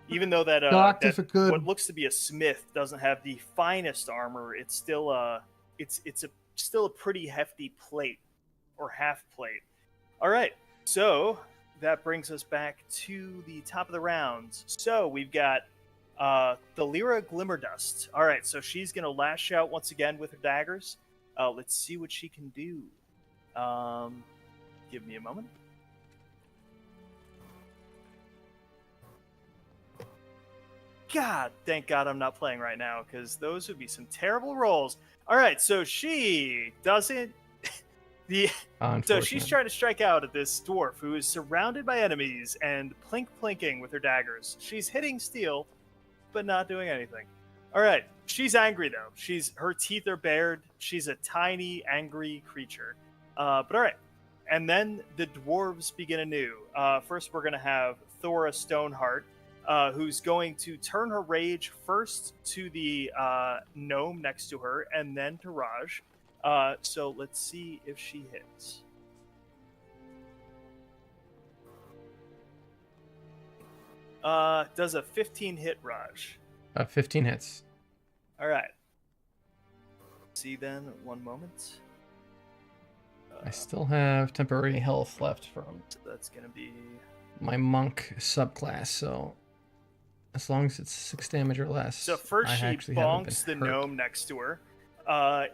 Even though that, Doctor, if it could. what looks to be a smith doesn't have the finest armor, it's still still a pretty hefty plate or half plate. All right, so that brings us back to the top of the rounds. So we've got the Lyra Glimmerdust. All right, so she's gonna lash out once again with her daggers. Let's see what she can do. Give me a moment. God, thank God I'm not playing right now, because those would be some terrible rolls. All right, so she doesn't. So she's trying to strike out at this dwarf who is surrounded by enemies and plinking with her daggers. She's hitting steel, but not doing anything. All right, she's angry though. Her teeth are bared. She's a tiny, angry creature. But all right, and then the dwarves begin anew. First, we're gonna have Thora Stoneheart, who's going to turn her rage first to the gnome next to her, and then to Raj. So let's see if she hits. Does a 15 hit, Raj? 15 hits. All right. See then, one moment. I still have temporary health left from So that's gonna be my monk subclass, so as long as it's 6 damage or less. so. First, I she actually haven't bonks the been hurt. gnome next to her.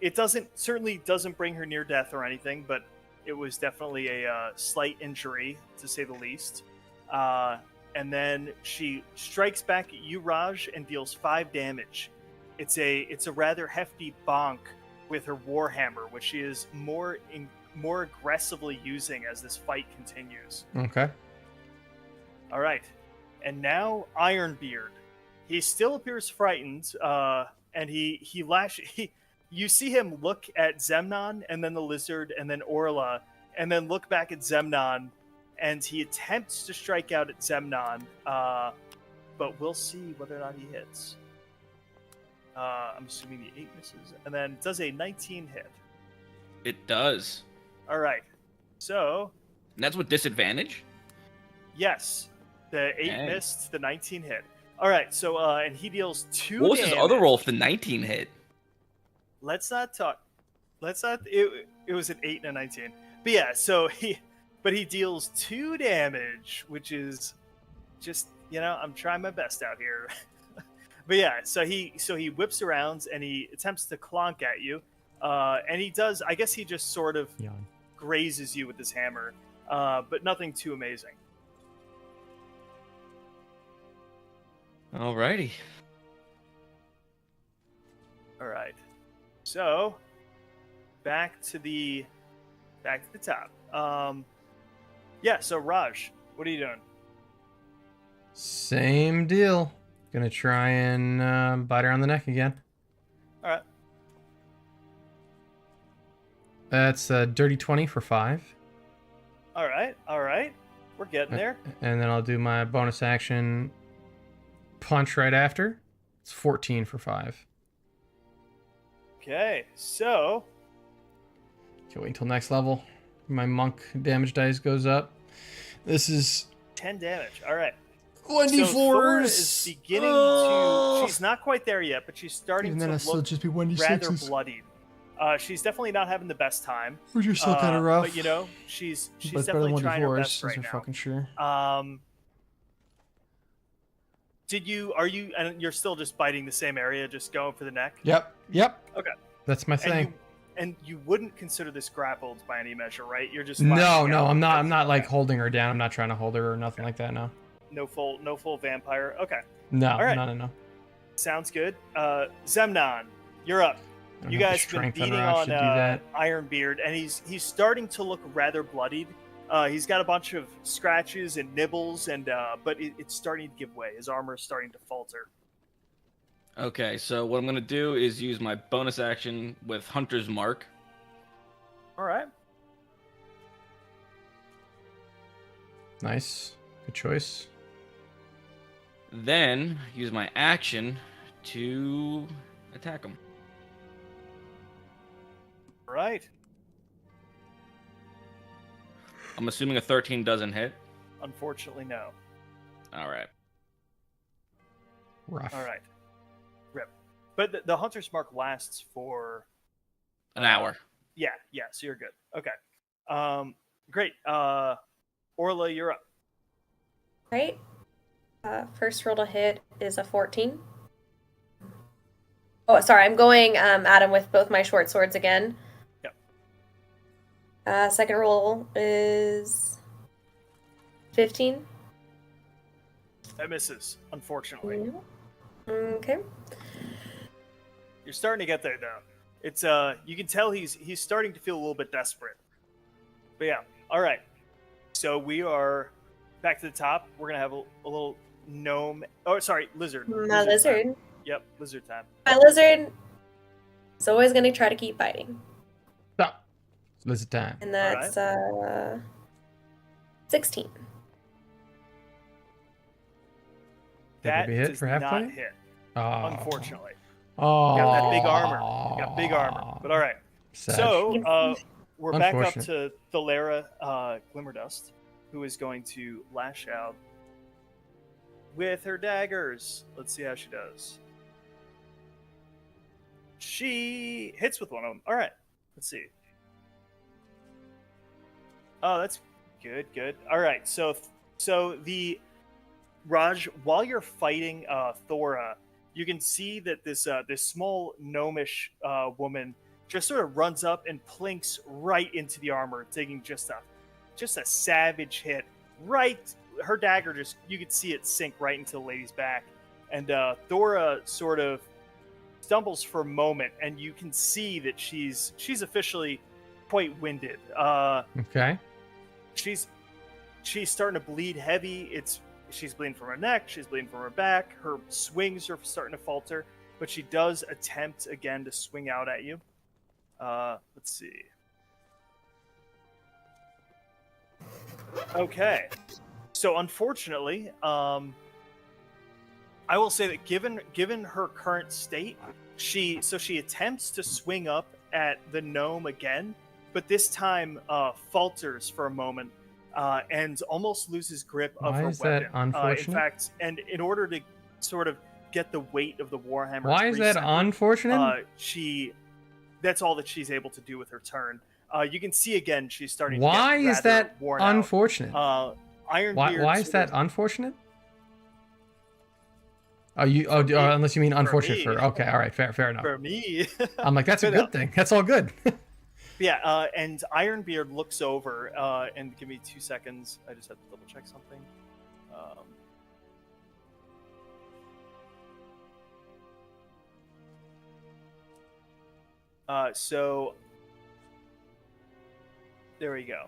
It certainly doesn't bring her near death or anything, but It was definitely a slight injury, to say the least. And then she strikes back at you, Raj, and deals 5 damage. It's a rather hefty bonk with her warhammer, which she is more aggressively using as this fight continues. Okay. All right, and now Ironbeard. He still appears frightened, and he you see him look at Zemnon, and then the lizard, and then Orla, and then look back at Zemnon, and he attempts to strike out at Zemnon, but we'll see whether or not he hits. I'm assuming the 8 misses, and then does a 19 hit. It does. All right, so And that's with disadvantage? yes, the 8 Dang. missed, the 19 hit. All right, so and he deals 2 What was his damage. other roll if the 19 hit? Let's not talk. Let's not. It was an 8 and a 19. But yeah, so he deals 2 damage, which is just, I'm trying my best out here. But yeah, so he whips around and he attempts to clonk at you, and he does. I guess he just sort of Yawn. grazes you with his hammer, but nothing too amazing. Alrighty. All right, so back to the top. Yeah. So Raj, what are you doing? Same deal. Gonna try and bite her on the neck again. All right. That's a dirty 20 for 5. All right. We're getting there. And then I'll do my bonus action punch right after. It's 14 for 5. Okay, so Okay, wait until next level. My monk damage dice goes up. This is 10 damage. All right. 1d4s. So Thora is beginning to. She's not quite there yet, but she's starting And to then it'll still look just be rather 1d6s. bloodied. She's definitely not having the best time. Which are still kind of rough. But she's But it's better definitely than trying her 1d4s, best that's right for fucking sure. now. And you're still just biting the same area, just going for the neck? Yep. Okay. That's my thing. And you wouldn't consider this grappled by any measure, right? You're just No, lashing out I'm not. I'm because- not like okay. holding her down. I'm not trying to hold her or nothing like that. No. No full vampire. Okay, No. All right. No. sounds good. Zemnon, you're up. I don't You have the guys have been strength on beating her. I on should do that. Ironbeard, and he's starting to look rather bloodied. He's got a bunch of scratches and nibbles, and but it's starting to give way. His armor is starting to falter. Okay, so what I'm going to do is use my bonus action with Hunter's Mark. All right. Nice. Good choice. Then use my action to attack him. All right. I'm assuming a 13 doesn't hit. Unfortunately, no. All right. Rough. All right. Rip. But the Hunter's Mark lasts for An hour. yeah. So you're good. Okay. Great. Orla, you're up. Right. First roll to hit is a 14. Oh, sorry. I'm going at him with both my short swords again. Yep. Second roll is 15. That misses, unfortunately. Okay. You're starting to get there, though. It's you can tell he's starting to feel a little bit desperate. But yeah, all right. So we are back to the top. We're gonna have a little gnome. Oh, sorry, lizard. My Time. lizard. Yep, lizard time. My lizard is always going to try to keep fighting. Stop. It's lizard time. And that's 16. That be hit does for half not point? hit, Oh. unfortunately. Oh. Got that big armor. Got big armor. But all right. Sad. So we're back up Unfortunate. to Thalara Glimmerdust, who is going to lash out with her daggers. Let's see how she does. She hits with one of them. All right. Let's see. Oh, that's good. All right. So the Raj, while you're fighting Thora, you can see that this small gnomish woman just sort of runs up and plinks right into the armor, taking just a savage hit. Right, her dagger you could see it sink right into the lady's back, and Thora sort of stumbles for a moment, and you can see that she's officially quite winded. Okay. She's starting to bleed heavy. She's bleeding from her neck. She's bleeding from her back. Her swings are starting to falter, but she does attempt again to swing out at you. Let's see. Okay. So unfortunately, I will say that given her current state, she attempts to swing up at the gnome again, but this time falters for a moment and almost loses grip of her Why is weapon. that unfortunate? In fact, and in order to sort of get the weight of the warhammer, Why is that unfortunate? That's all that she's able to do with her turn. You can see again she's starting. Why to get is rather that worn out. unfortunate? Ironbeard. Why is that unfortunate? Unless you mean unfortunate me. for. Okay, all right, fair enough. For me, I'm like, that's a But, good thing. That's all good. yeah. And Ironbeard looks over and give me 2 seconds. I just have to double check something. So there we go.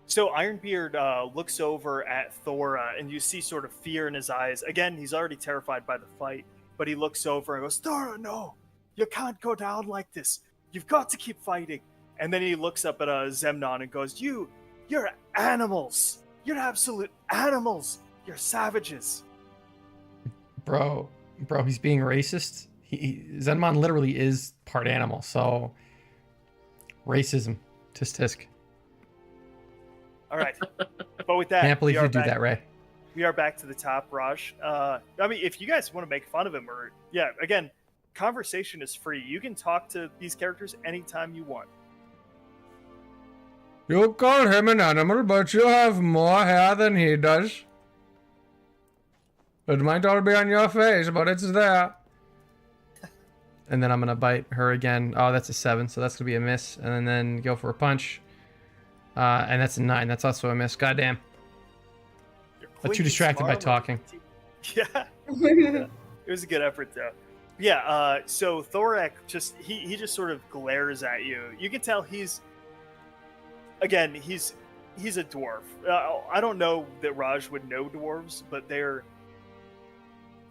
So Ironbeard looks over at Thora, and you see sort of fear in his eyes. Again, he's already terrified by the fight, but he looks over and goes, "Thora, no! You can't go down like this. You've got to keep fighting." And then he looks up at Zemnon and goes, You're animals! You're absolute animals! You're savages!" Bro, he's being racist. Zenmon literally is part animal, so racism, tisk. All right. But with that, Can't believe we are you do back- that, Ray. We are back to the top, Raj. I mean, if you guys want to make fun of him, or again, conversation is free. You can talk to these characters anytime you want. You call him an animal, but you have more hair than he does. It might all be on your face, but it's there. And then I'm gonna bite her again. Oh, that's a 7, so that's gonna be a miss. And then go for a punch. And that's a 9. That's also a miss. Goddamn. You're I'm too clinking distracted by armor. talking. Yeah. It was a good effort, though. Yeah. So Thorak he just sort of glares at you. You can tell he's a dwarf. I don't know that Raj would know dwarves, but they're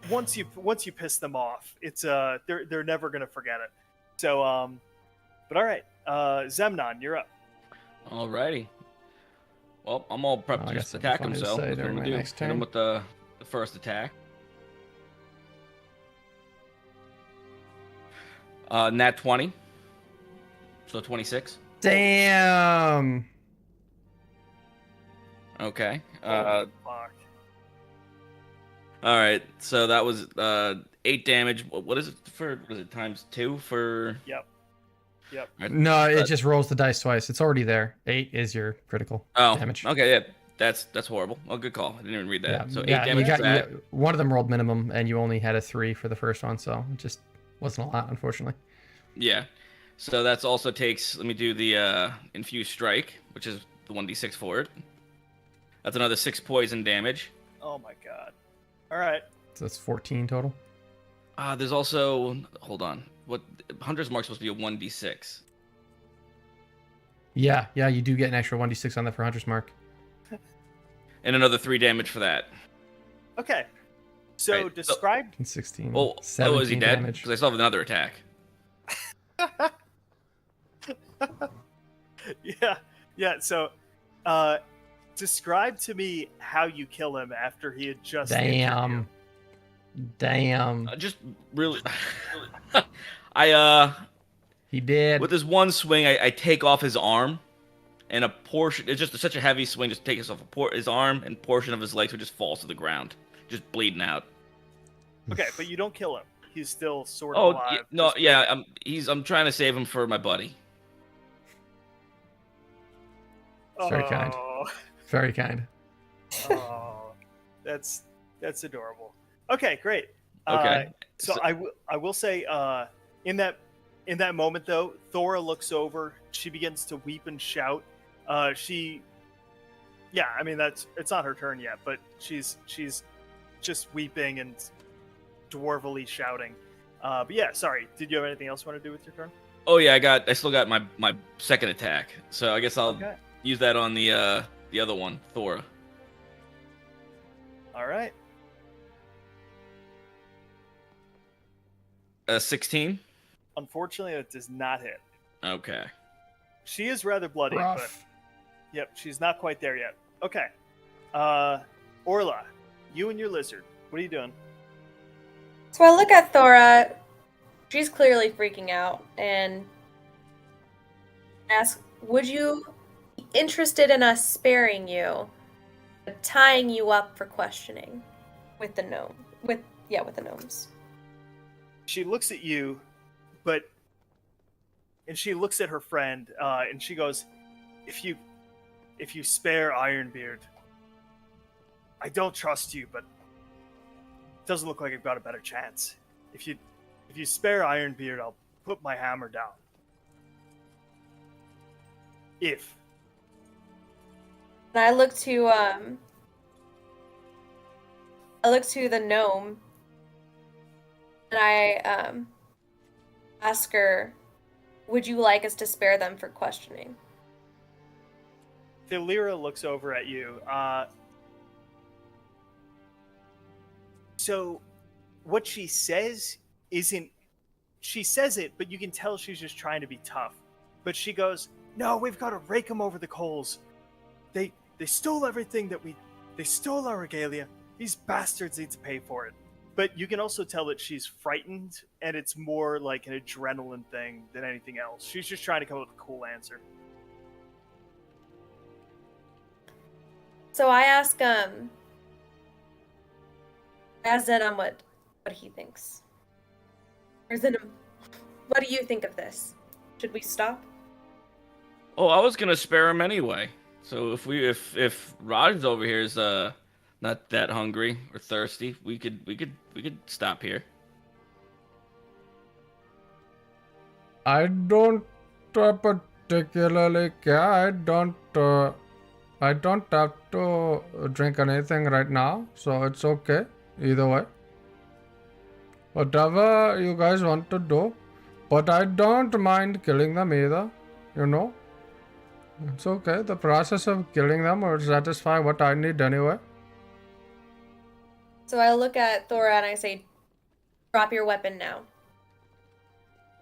once you piss them off, it's they're never gonna forget it. So but all right, Zemnon, you're up. Alrighty. Well, I'm all prepped I to got just something attack funny him, to so say what I'm during gonna my do. next Hit him turn. with the first attack. Nat 20. So 26. Damn. Okay. Oh, fuck. All right. So that was 8 damage. What is it for? Was it times 2 for? Yep. Right. No, it just rolls the dice twice. It's already there. 8 is your critical damage. Okay. Yeah. That's horrible. Oh, good call. I didn't even read that. Yeah, So 8 yeah, damage. one of them rolled minimum, and you only had a 3 for the first one, so it just wasn't a lot, unfortunately. Yeah. So that's also takes. Let me do the infused strike, which is the 1d6 for it. That's another 6 poison damage. Oh my god. All right. So that's 14 total. There's also, hold on. What Hunter's Mark's supposed to be a 1d6. Yeah, you do get an extra 1d6 on that for Hunter's Mark. And another 3 damage for that. Okay. So Right, describe. 16. Well, 17 is he dead? damage. Because I still have another attack. Yeah. So, describe to me how you kill him after he had just. injured Damn. Just really. He did. With this one swing, I take off his arm, and a portion. It's just such a heavy swing. Just takes off his arm, and portion of his legs, so just falls to the ground, just bleeding out. you. Okay, but you don't kill him. He's still sort of alive. No, Just- yeah. I'm trying to save him for my buddy. Very kind. Oh, Very kind. oh, that's adorable. Okay, great. Okay. So I will say, in that In that moment, though, Thora looks over. She begins to weep and shout. Yeah, I mean it's not her turn yet, but she's just weeping and dwarvily shouting. But yeah, sorry. Did you have anything else you want to do with your turn? Oh yeah, I still got my second attack, so I guess I'll use that on the other one, Thora. All right. 16. Unfortunately, it does not hit. Okay. She is rather bloody, Rough. but yep, she's not quite there yet. Okay. Orla, you and your lizard, what are you doing? So I look at Thora. She's clearly freaking out and ask, would you be interested in us sparing you, tying you up for questioning with the gnome? With the gnomes. She looks at you, and she looks at her friend, and she goes, if you spare Ironbeard, I don't trust you, but it doesn't look like I've got a better chance. If you spare Ironbeard, I'll put my hammer down. If. And I look to the gnome, and I ask her, would you like us to spare them for questioning? Thalira looks over at you. So what she says isn't... She says it, but you can tell she's just trying to be tough. But she goes, no, we've got to rake them over the coals. They stole everything they stole our regalia. These bastards need to pay for it. But you can also tell that she's frightened, and it's more like an adrenaline thing than anything else. She's just trying to come up with a cool answer. So I ask Zenon what he thinks. Or Zenon, what do you think of this? Should we stop? Oh, I was gonna spare him anyway. So if Raj's over here is not that hungry or thirsty, we could stop here. I don't particularly care. I don't have to drink anything right now, so it's okay either way. Whatever you guys want to do, but I don't mind killing them either, you know? It's okay. The process of killing them will satisfy what I need anyway. So I look at Thora and I say, drop your weapon now.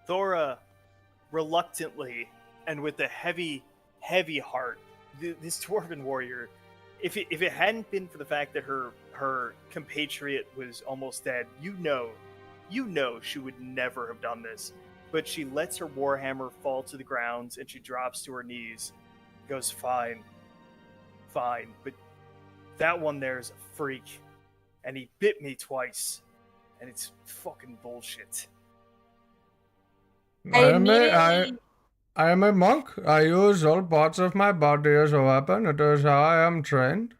Thora, reluctantly and with a heavy heart, this dwarven warrior, if it hadn't been for the fact that her compatriot was almost dead, you know she would never have done this. But she lets her warhammer fall to the ground and she drops to her knees. Goes, fine, but that one there is a freak, and he bit me twice, and it's fucking bullshit. I am a monk. I use all parts of my body as a weapon. It is how I am trained.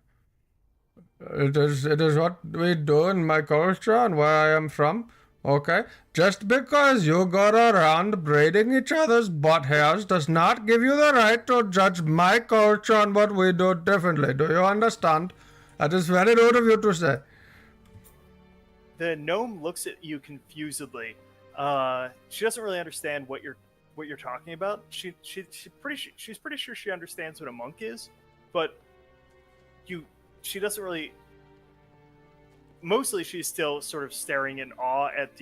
It is what we do in my culture and where I am from. Okay? Just because you go around braiding each other's butt hairs does not give you the right to judge my culture and what we do differently. Do you understand? That is very rude of you to say. The gnome looks at you confusedly. She doesn't really understand what you're talking about. She's pretty sure she understands what a monk is, but she doesn't really. Mostly, she's still sort of staring in awe at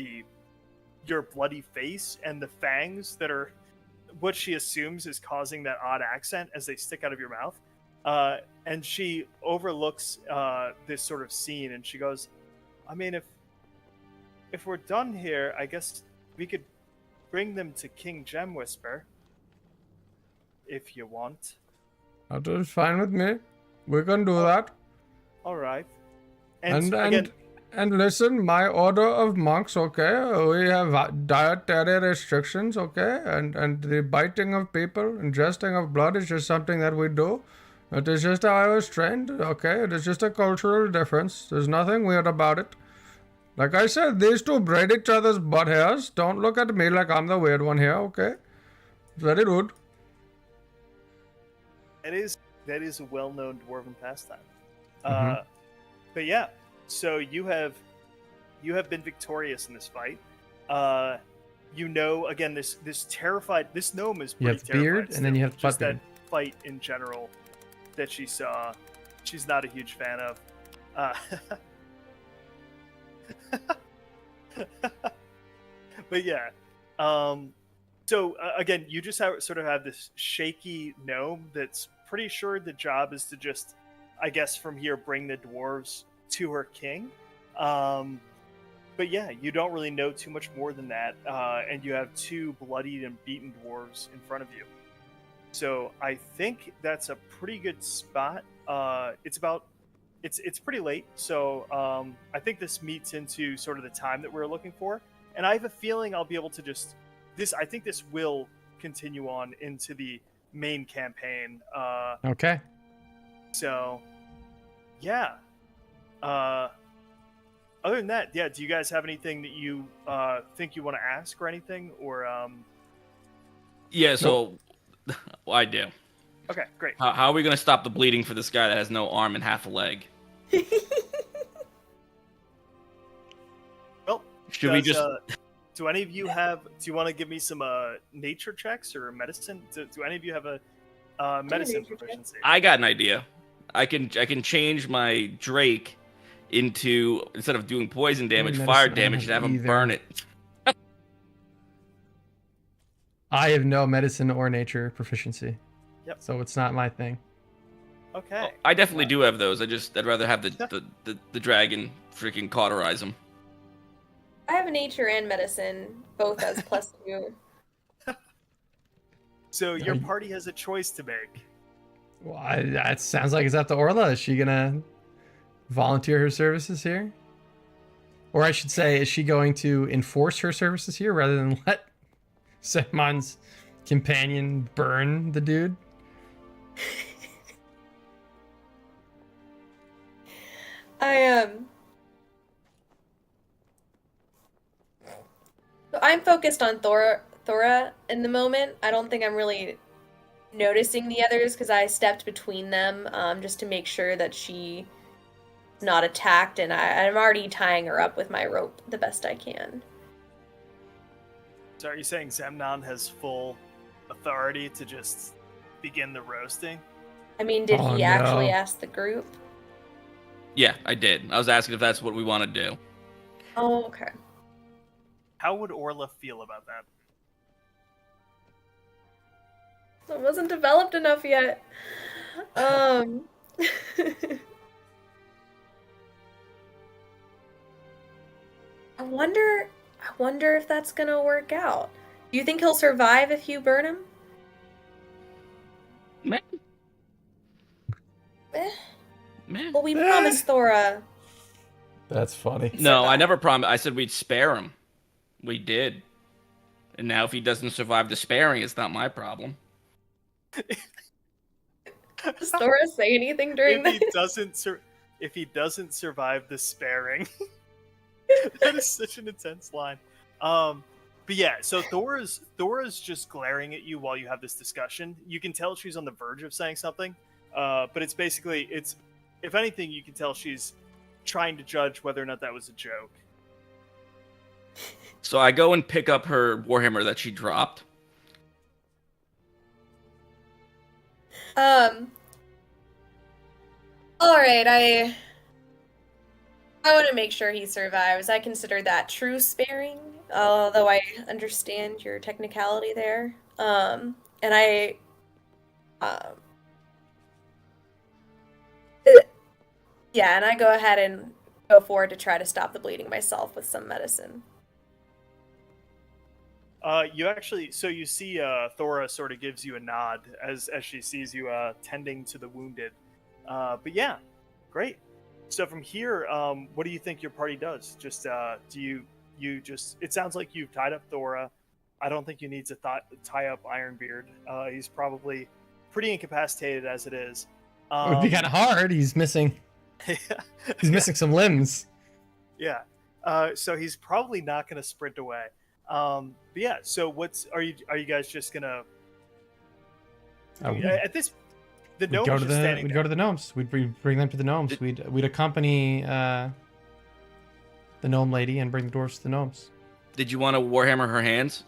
your bloody face and the fangs that are what she assumes is causing that odd accent as they stick out of your mouth. And she overlooks this sort of scene, and she goes, "I mean, if we're done here, I guess we could bring them to King Gemwhisper, if you want." That is fine with me. We can do that. All right. And listen, my order of monks, okay? We have dietary restrictions, okay? And the biting of people, ingesting of blood is just something that we do. It is just how I was trained, okay? It is just a cultural difference. There's nothing weird about it. Like I said, these two braid each other's butt hairs. Don't look at me like I'm the weird one here, okay? Very rude. That is a well-known dwarven pastime. Mhm. But yeah, so you have been victorious in this fight. Again, this terrified, this gnome is You pretty have terrified. beard, and then you have just butt that beard. fight in general that she saw. She's not a huge fan of. But yeah, again, you just sort of have this shaky gnome that's pretty sure the job is to just, I guess, from here bring the dwarves to her king. But yeah, you don't really know too much more than that, and you have two bloodied and beaten dwarves in front of you. So I think that's a pretty good spot. It's pretty late, so I think this meets into sort of the time that we're looking for, and I have a feeling I'll be able to I think this will continue on into the main campaign. Okay. So yeah. Other than that, yeah, do you guys have anything that you think you want to ask or anything? Or Yeah, so I do. okay, great. How are we going to stop the bleeding for this guy that has no arm and half a leg? Well, Should we just... do any of you have? Do you want to give me some nature checks or medicine? Do any of you have a medicine nature check. proficiency? I got an idea. I can change my Drake into, instead of doing poison damage, Medicine, fire I don't damage, and have have him either. burn it. I have no medicine or nature proficiency. Yep. So it's not my thing. Okay. I definitely do have those. I'd rather have the dragon freaking cauterize him. I have nature and medicine, both as +2. So your Are you- party has a choice to make. Well, that sounds like it's up to Orla. Is she gonna volunteer her services here? Or I should say, is she going to enforce her services here rather than let Semon's companion burn the dude? So I'm focused on Thora in the moment. I don't think I'm really noticing the others because I stepped between them just to make sure that she's not attacked, and I'm already tying her up with my rope the best I can. So are you saying Zemnon has full authority to just begin the roasting? I mean, did Oh, he actually no. ask the group? Yeah, I did. I was asking if that's what we want to do. Oh, okay. How would Orla feel about that? It wasn't developed enough yet. I wonder if that's gonna work out. Do you think he'll survive if you burn him? Meh. Eh. Meh. Well, we promised Thora. That's funny. No, I survive. never promised. I said we'd spare him. We did. And now if he doesn't survive the sparing, it's not my problem. Does Thora say anything during If that? he doesn't survive the sparing, that is such an intense line. But yeah, so Thora's just glaring at you while you have this discussion. You can tell she's on the verge of saying something, but it's if anything, you can tell she's trying to judge whether or not that was a joke. So I go and pick up her warhammer that she dropped. All right, I want to make sure he survives. I consider that true sparing, although I understand your technicality there. And yeah, and I go ahead and go forward to try to stop the bleeding myself with some medicine. You see Thora sort of gives you a nod as she sees you tending to the wounded. But yeah, great. So from here, what do you think your party does? Just do you just? It sounds like you've tied up Thora. I don't think you need to tie up Ironbeard. He's probably pretty incapacitated as it is. It would be kind of hard. He's missing. He's missing some limbs. Yeah. So he's probably not going to sprint away. But yeah, so are you guys just gonna at this the We'd gnome go is to just the standing we'd there. go to the gnomes. We'd bring them to the gnomes. We'd accompany the gnome lady and bring the dwarves to the gnomes. Did you want to warhammer her hands?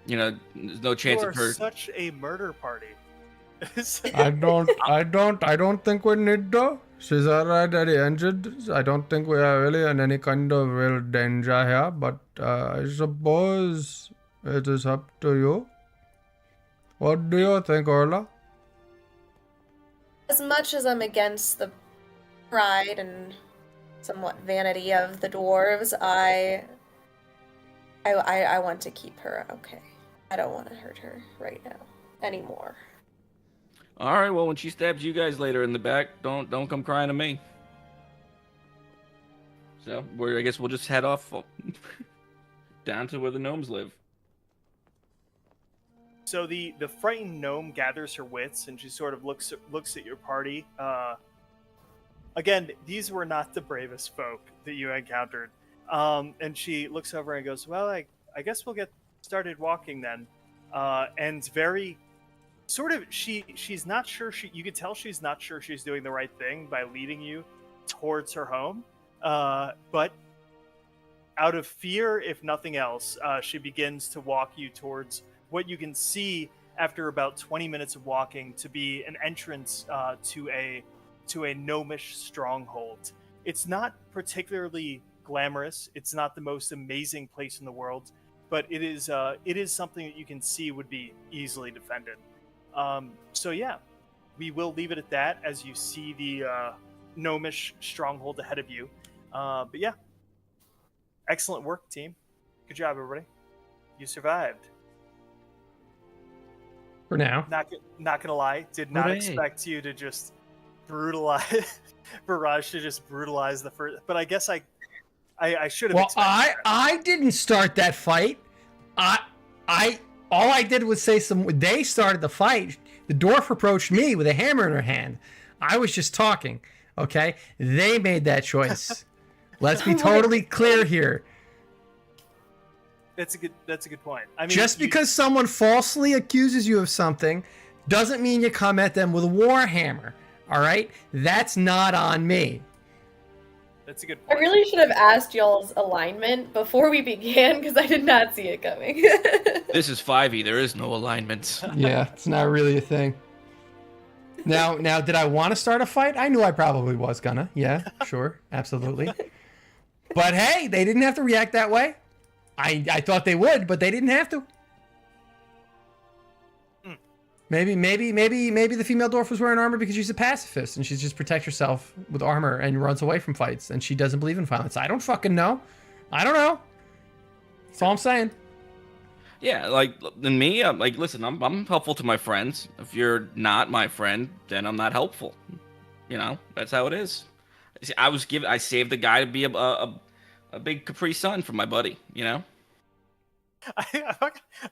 You know, there's no You chance are of her. such a murder party. I don't think we need to. She's already injured. I don't think we are really in any kind of real danger here, but I suppose it is up to you. What do you think, Orla? As much as I'm against the pride and somewhat vanity of the dwarves, I want to keep her okay. I don't want to hurt her right now anymore. All right, well, when she stabs you guys later in the back, don't come crying to me. So, I guess we'll just head off down to where the gnomes live. So the frightened gnome gathers her wits and she sort of looks at your party. Again, these were not the bravest folk that you encountered. And she looks over and goes, "Well, I guess we'll get started walking then." And very sort of she's not sure you could tell she's not sure she's doing the right thing by leading you towards her home. But out of fear, if nothing else, she begins to walk you towards what you can see after about 20 minutes of walking to be an entrance to a gnomish stronghold. It's not particularly glamorous. It's not the most amazing place in the world, but it is something that you can see would be easily defended. So yeah, we will leave it at that as you see the gnomish stronghold ahead of you. But yeah, excellent work, team. Good job, everybody. You survived. For now. Not gonna lie, did not Hooray. expect you to just brutalize Barrage to just brutalize the first. But I guess I should have. Well, expected that. I didn't start that fight. All I did was say they started the fight. The dwarf approached me with a hammer in her hand. I was just talking. Okay, they made that choice. Let's be totally clear here. That's a good point. I mean, Just because someone falsely accuses you of something doesn't mean you come at them with a warhammer. All right, that's not on me. That's a good I point. really should have asked y'all's alignment before we began because I did not see it coming. This is 5e. There is no alignment. Yeah, it's not really a thing. Now, did I want to start a fight? I knew I probably was gonna. Yeah, sure, absolutely. But hey, they didn't have to react that way. I thought they would, but they didn't have to. Maybe the female dwarf was wearing armor because she's a pacifist and she just protects herself with armor and runs away from fights and she doesn't believe in violence. I don't fucking know. I don't know. That's all I'm saying. Yeah, like in me, I'm like, listen, I'm helpful to my friends. If you're not my friend, then I'm not helpful. You know, that's how it is. See, I saved the guy to be a big Capri Sun for my buddy. You know.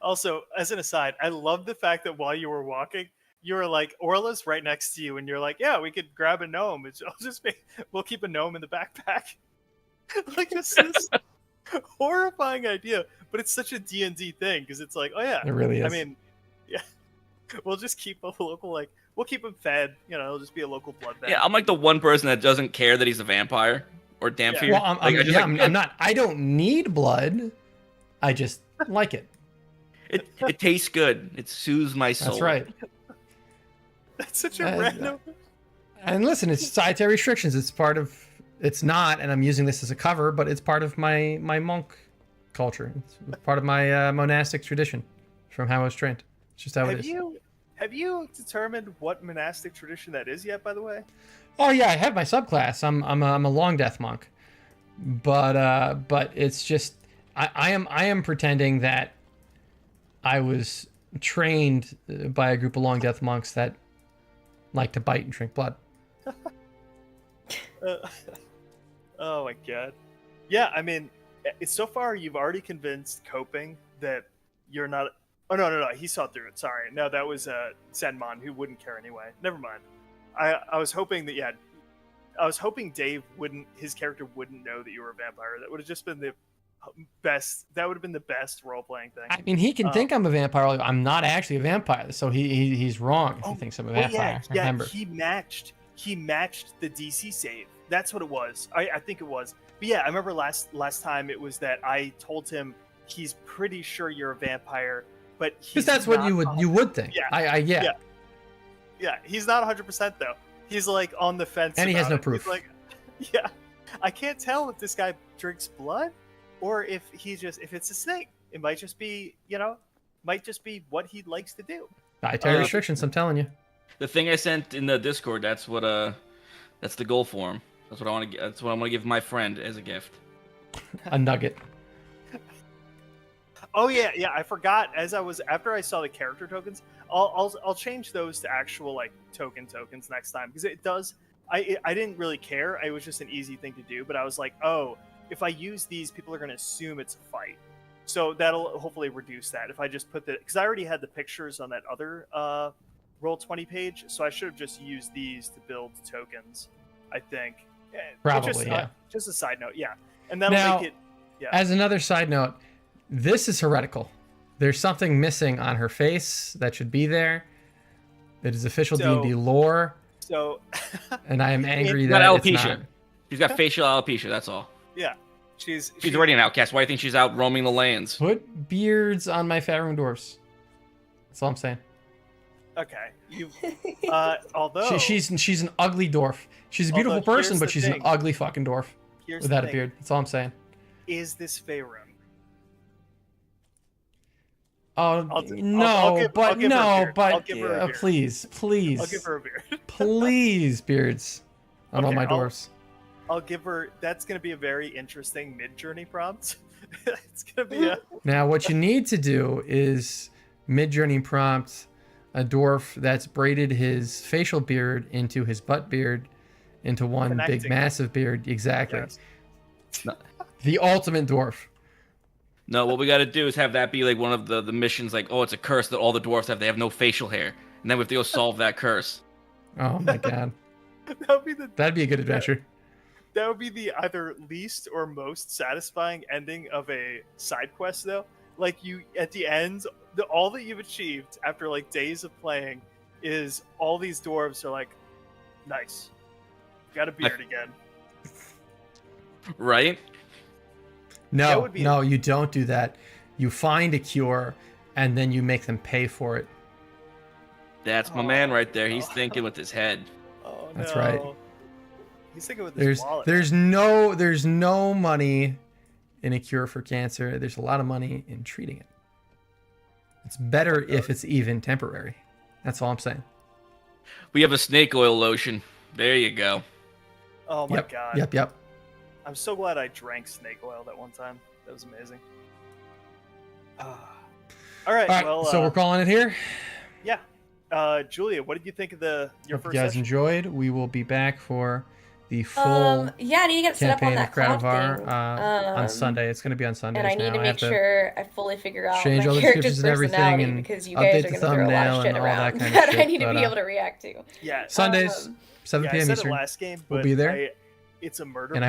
Also, as an aside, I love the fact that while you were walking, you were like, Orla's right next to you, and you're like, yeah, we could grab a gnome. We'll keep a gnome in the backpack. Like this horrifying idea, but it's such a D&D thing because it's like, oh yeah, It really is. I mean, yeah, we'll just keep a local we'll keep him fed. You know, it'll just be a local blood bank. Yeah, I'm like the one person that doesn't care that he's a vampire or Dampier. Well, I'm not. I don't need blood. I just like it. It tastes good. It soothes my soul. That's right. That's such a random. And listen, it's dietary restrictions. It's not, and I'm using this as a cover, but it's part of my monk culture. It's part of my monastic tradition from how I was trained. It's just how it is. Have you determined what monastic tradition that is yet? By the way. Oh yeah, I have my subclass. I'm a long death monk, but it's just I am pretending that I was trained by a group of long death monks that like to bite and drink blood. Oh my god. Yeah, I mean, so far you've already convinced Coping that you're not. Oh no, he saw through it. Sorry, no, that was Senmon who wouldn't care anyway. Never mind. I was hoping that was hoping Dave his character wouldn't know that you were a vampire. That would have just been the best. That would have been the best role playing thing. I mean, he can think I'm a vampire. Like, I'm not actually a vampire, so he's wrong if he thinks I'm a vampire. Yeah, Remember. he matched the DC save. That's what it was. I think it was. But yeah, I remember last time it was that I told him he's pretty sure you're a vampire, but because that's what you would think. Yeah. Yeah, he's not 100% though. He's like on the fence, and he has no it. proof. He's like, yeah, I can't tell if this guy drinks blood or if it's a snake. It might just be, what he likes to do. Dietary restrictions. I'm telling you. The thing I sent in the Discord, that's the goal for him. That's what I want to. That's what I'm gonna give my friend as a gift. A nugget. Oh yeah. I forgot. After I saw the character tokens, I'll change those to actual like tokens next time because it does. I didn't really care. It was just an easy thing to do. But I was like, oh, if I use these, people are gonna assume it's a fight. So that'll hopefully reduce that. If I just put because I already had the pictures on that other Roll20 page, so I should have just used these to build tokens. I think. Probably, yeah. Just a side note, yeah. And that'll make it. Yeah. As another side note, this is heretical. There's something missing on her face that should be there. It is official D&D lore. So. And I am angry she's that got it's alopecia. not. She's got facial alopecia. That's all. Yeah. She's already an outcast. Why do you think she's out roaming the lands? Put beards on my Faerun dwarfs. That's all I'm saying. Okay. Although she's an ugly dwarf. She's a beautiful person, but she's an ugly fucking dwarf without a beard. That's all I'm saying. Is this Faerun? Oh please. I'll give her a beard. Please, beards on all my dwarfs. I'll give her. That's going to be a very interesting mid-journey prompt. It's going to be a. Now, what you need to do is mid-journey prompt a dwarf that's braided his facial beard into his butt beard into one big massive beard. Exactly. Yes. The ultimate dwarf. No, what we got to do is have that be like one of the missions. Like, oh, it's a curse that all the dwarfs have. They have no facial hair, and then we have to go solve that curse. Oh my god. That'd be a good adventure. That would be the either least or most satisfying ending of a side quest, though. Like you, at the end, all that you've achieved after like days of playing is all these dwarves are like, nice, got a beard again. Right? No, you don't do that. You find a cure, and then you make them pay for it. That's my man right there. He's thinking with his head. Oh, that's right. He's thinking with his wallet. There's no money in a cure for cancer. There's a lot of money in treating it. It's better if it's even temporary. That's all I'm saying. We have a snake oil lotion. There you go. Oh my god. Yep. I'm so glad I drank snake oil that one time. That was amazing. All right. Well, so we're calling it here. Yeah. Julia, what did you think of your Hope first you guys session? enjoyed. We will be back for the full yeah, I need to get set up on campaign that of cloud Cradovar thing. on Sunday. It's going to be on Sunday. And I need to make sure I fully figure out change my all the character's descriptions and everything personality and because you guys update are the going to throw a lot thumbnail of shit and all that around kind of that shit, I need to but, be able to react to. Yeah. Sundays, 7 yeah, p.m. I said Eastern. it last game, but We'll be there. it's a murder. And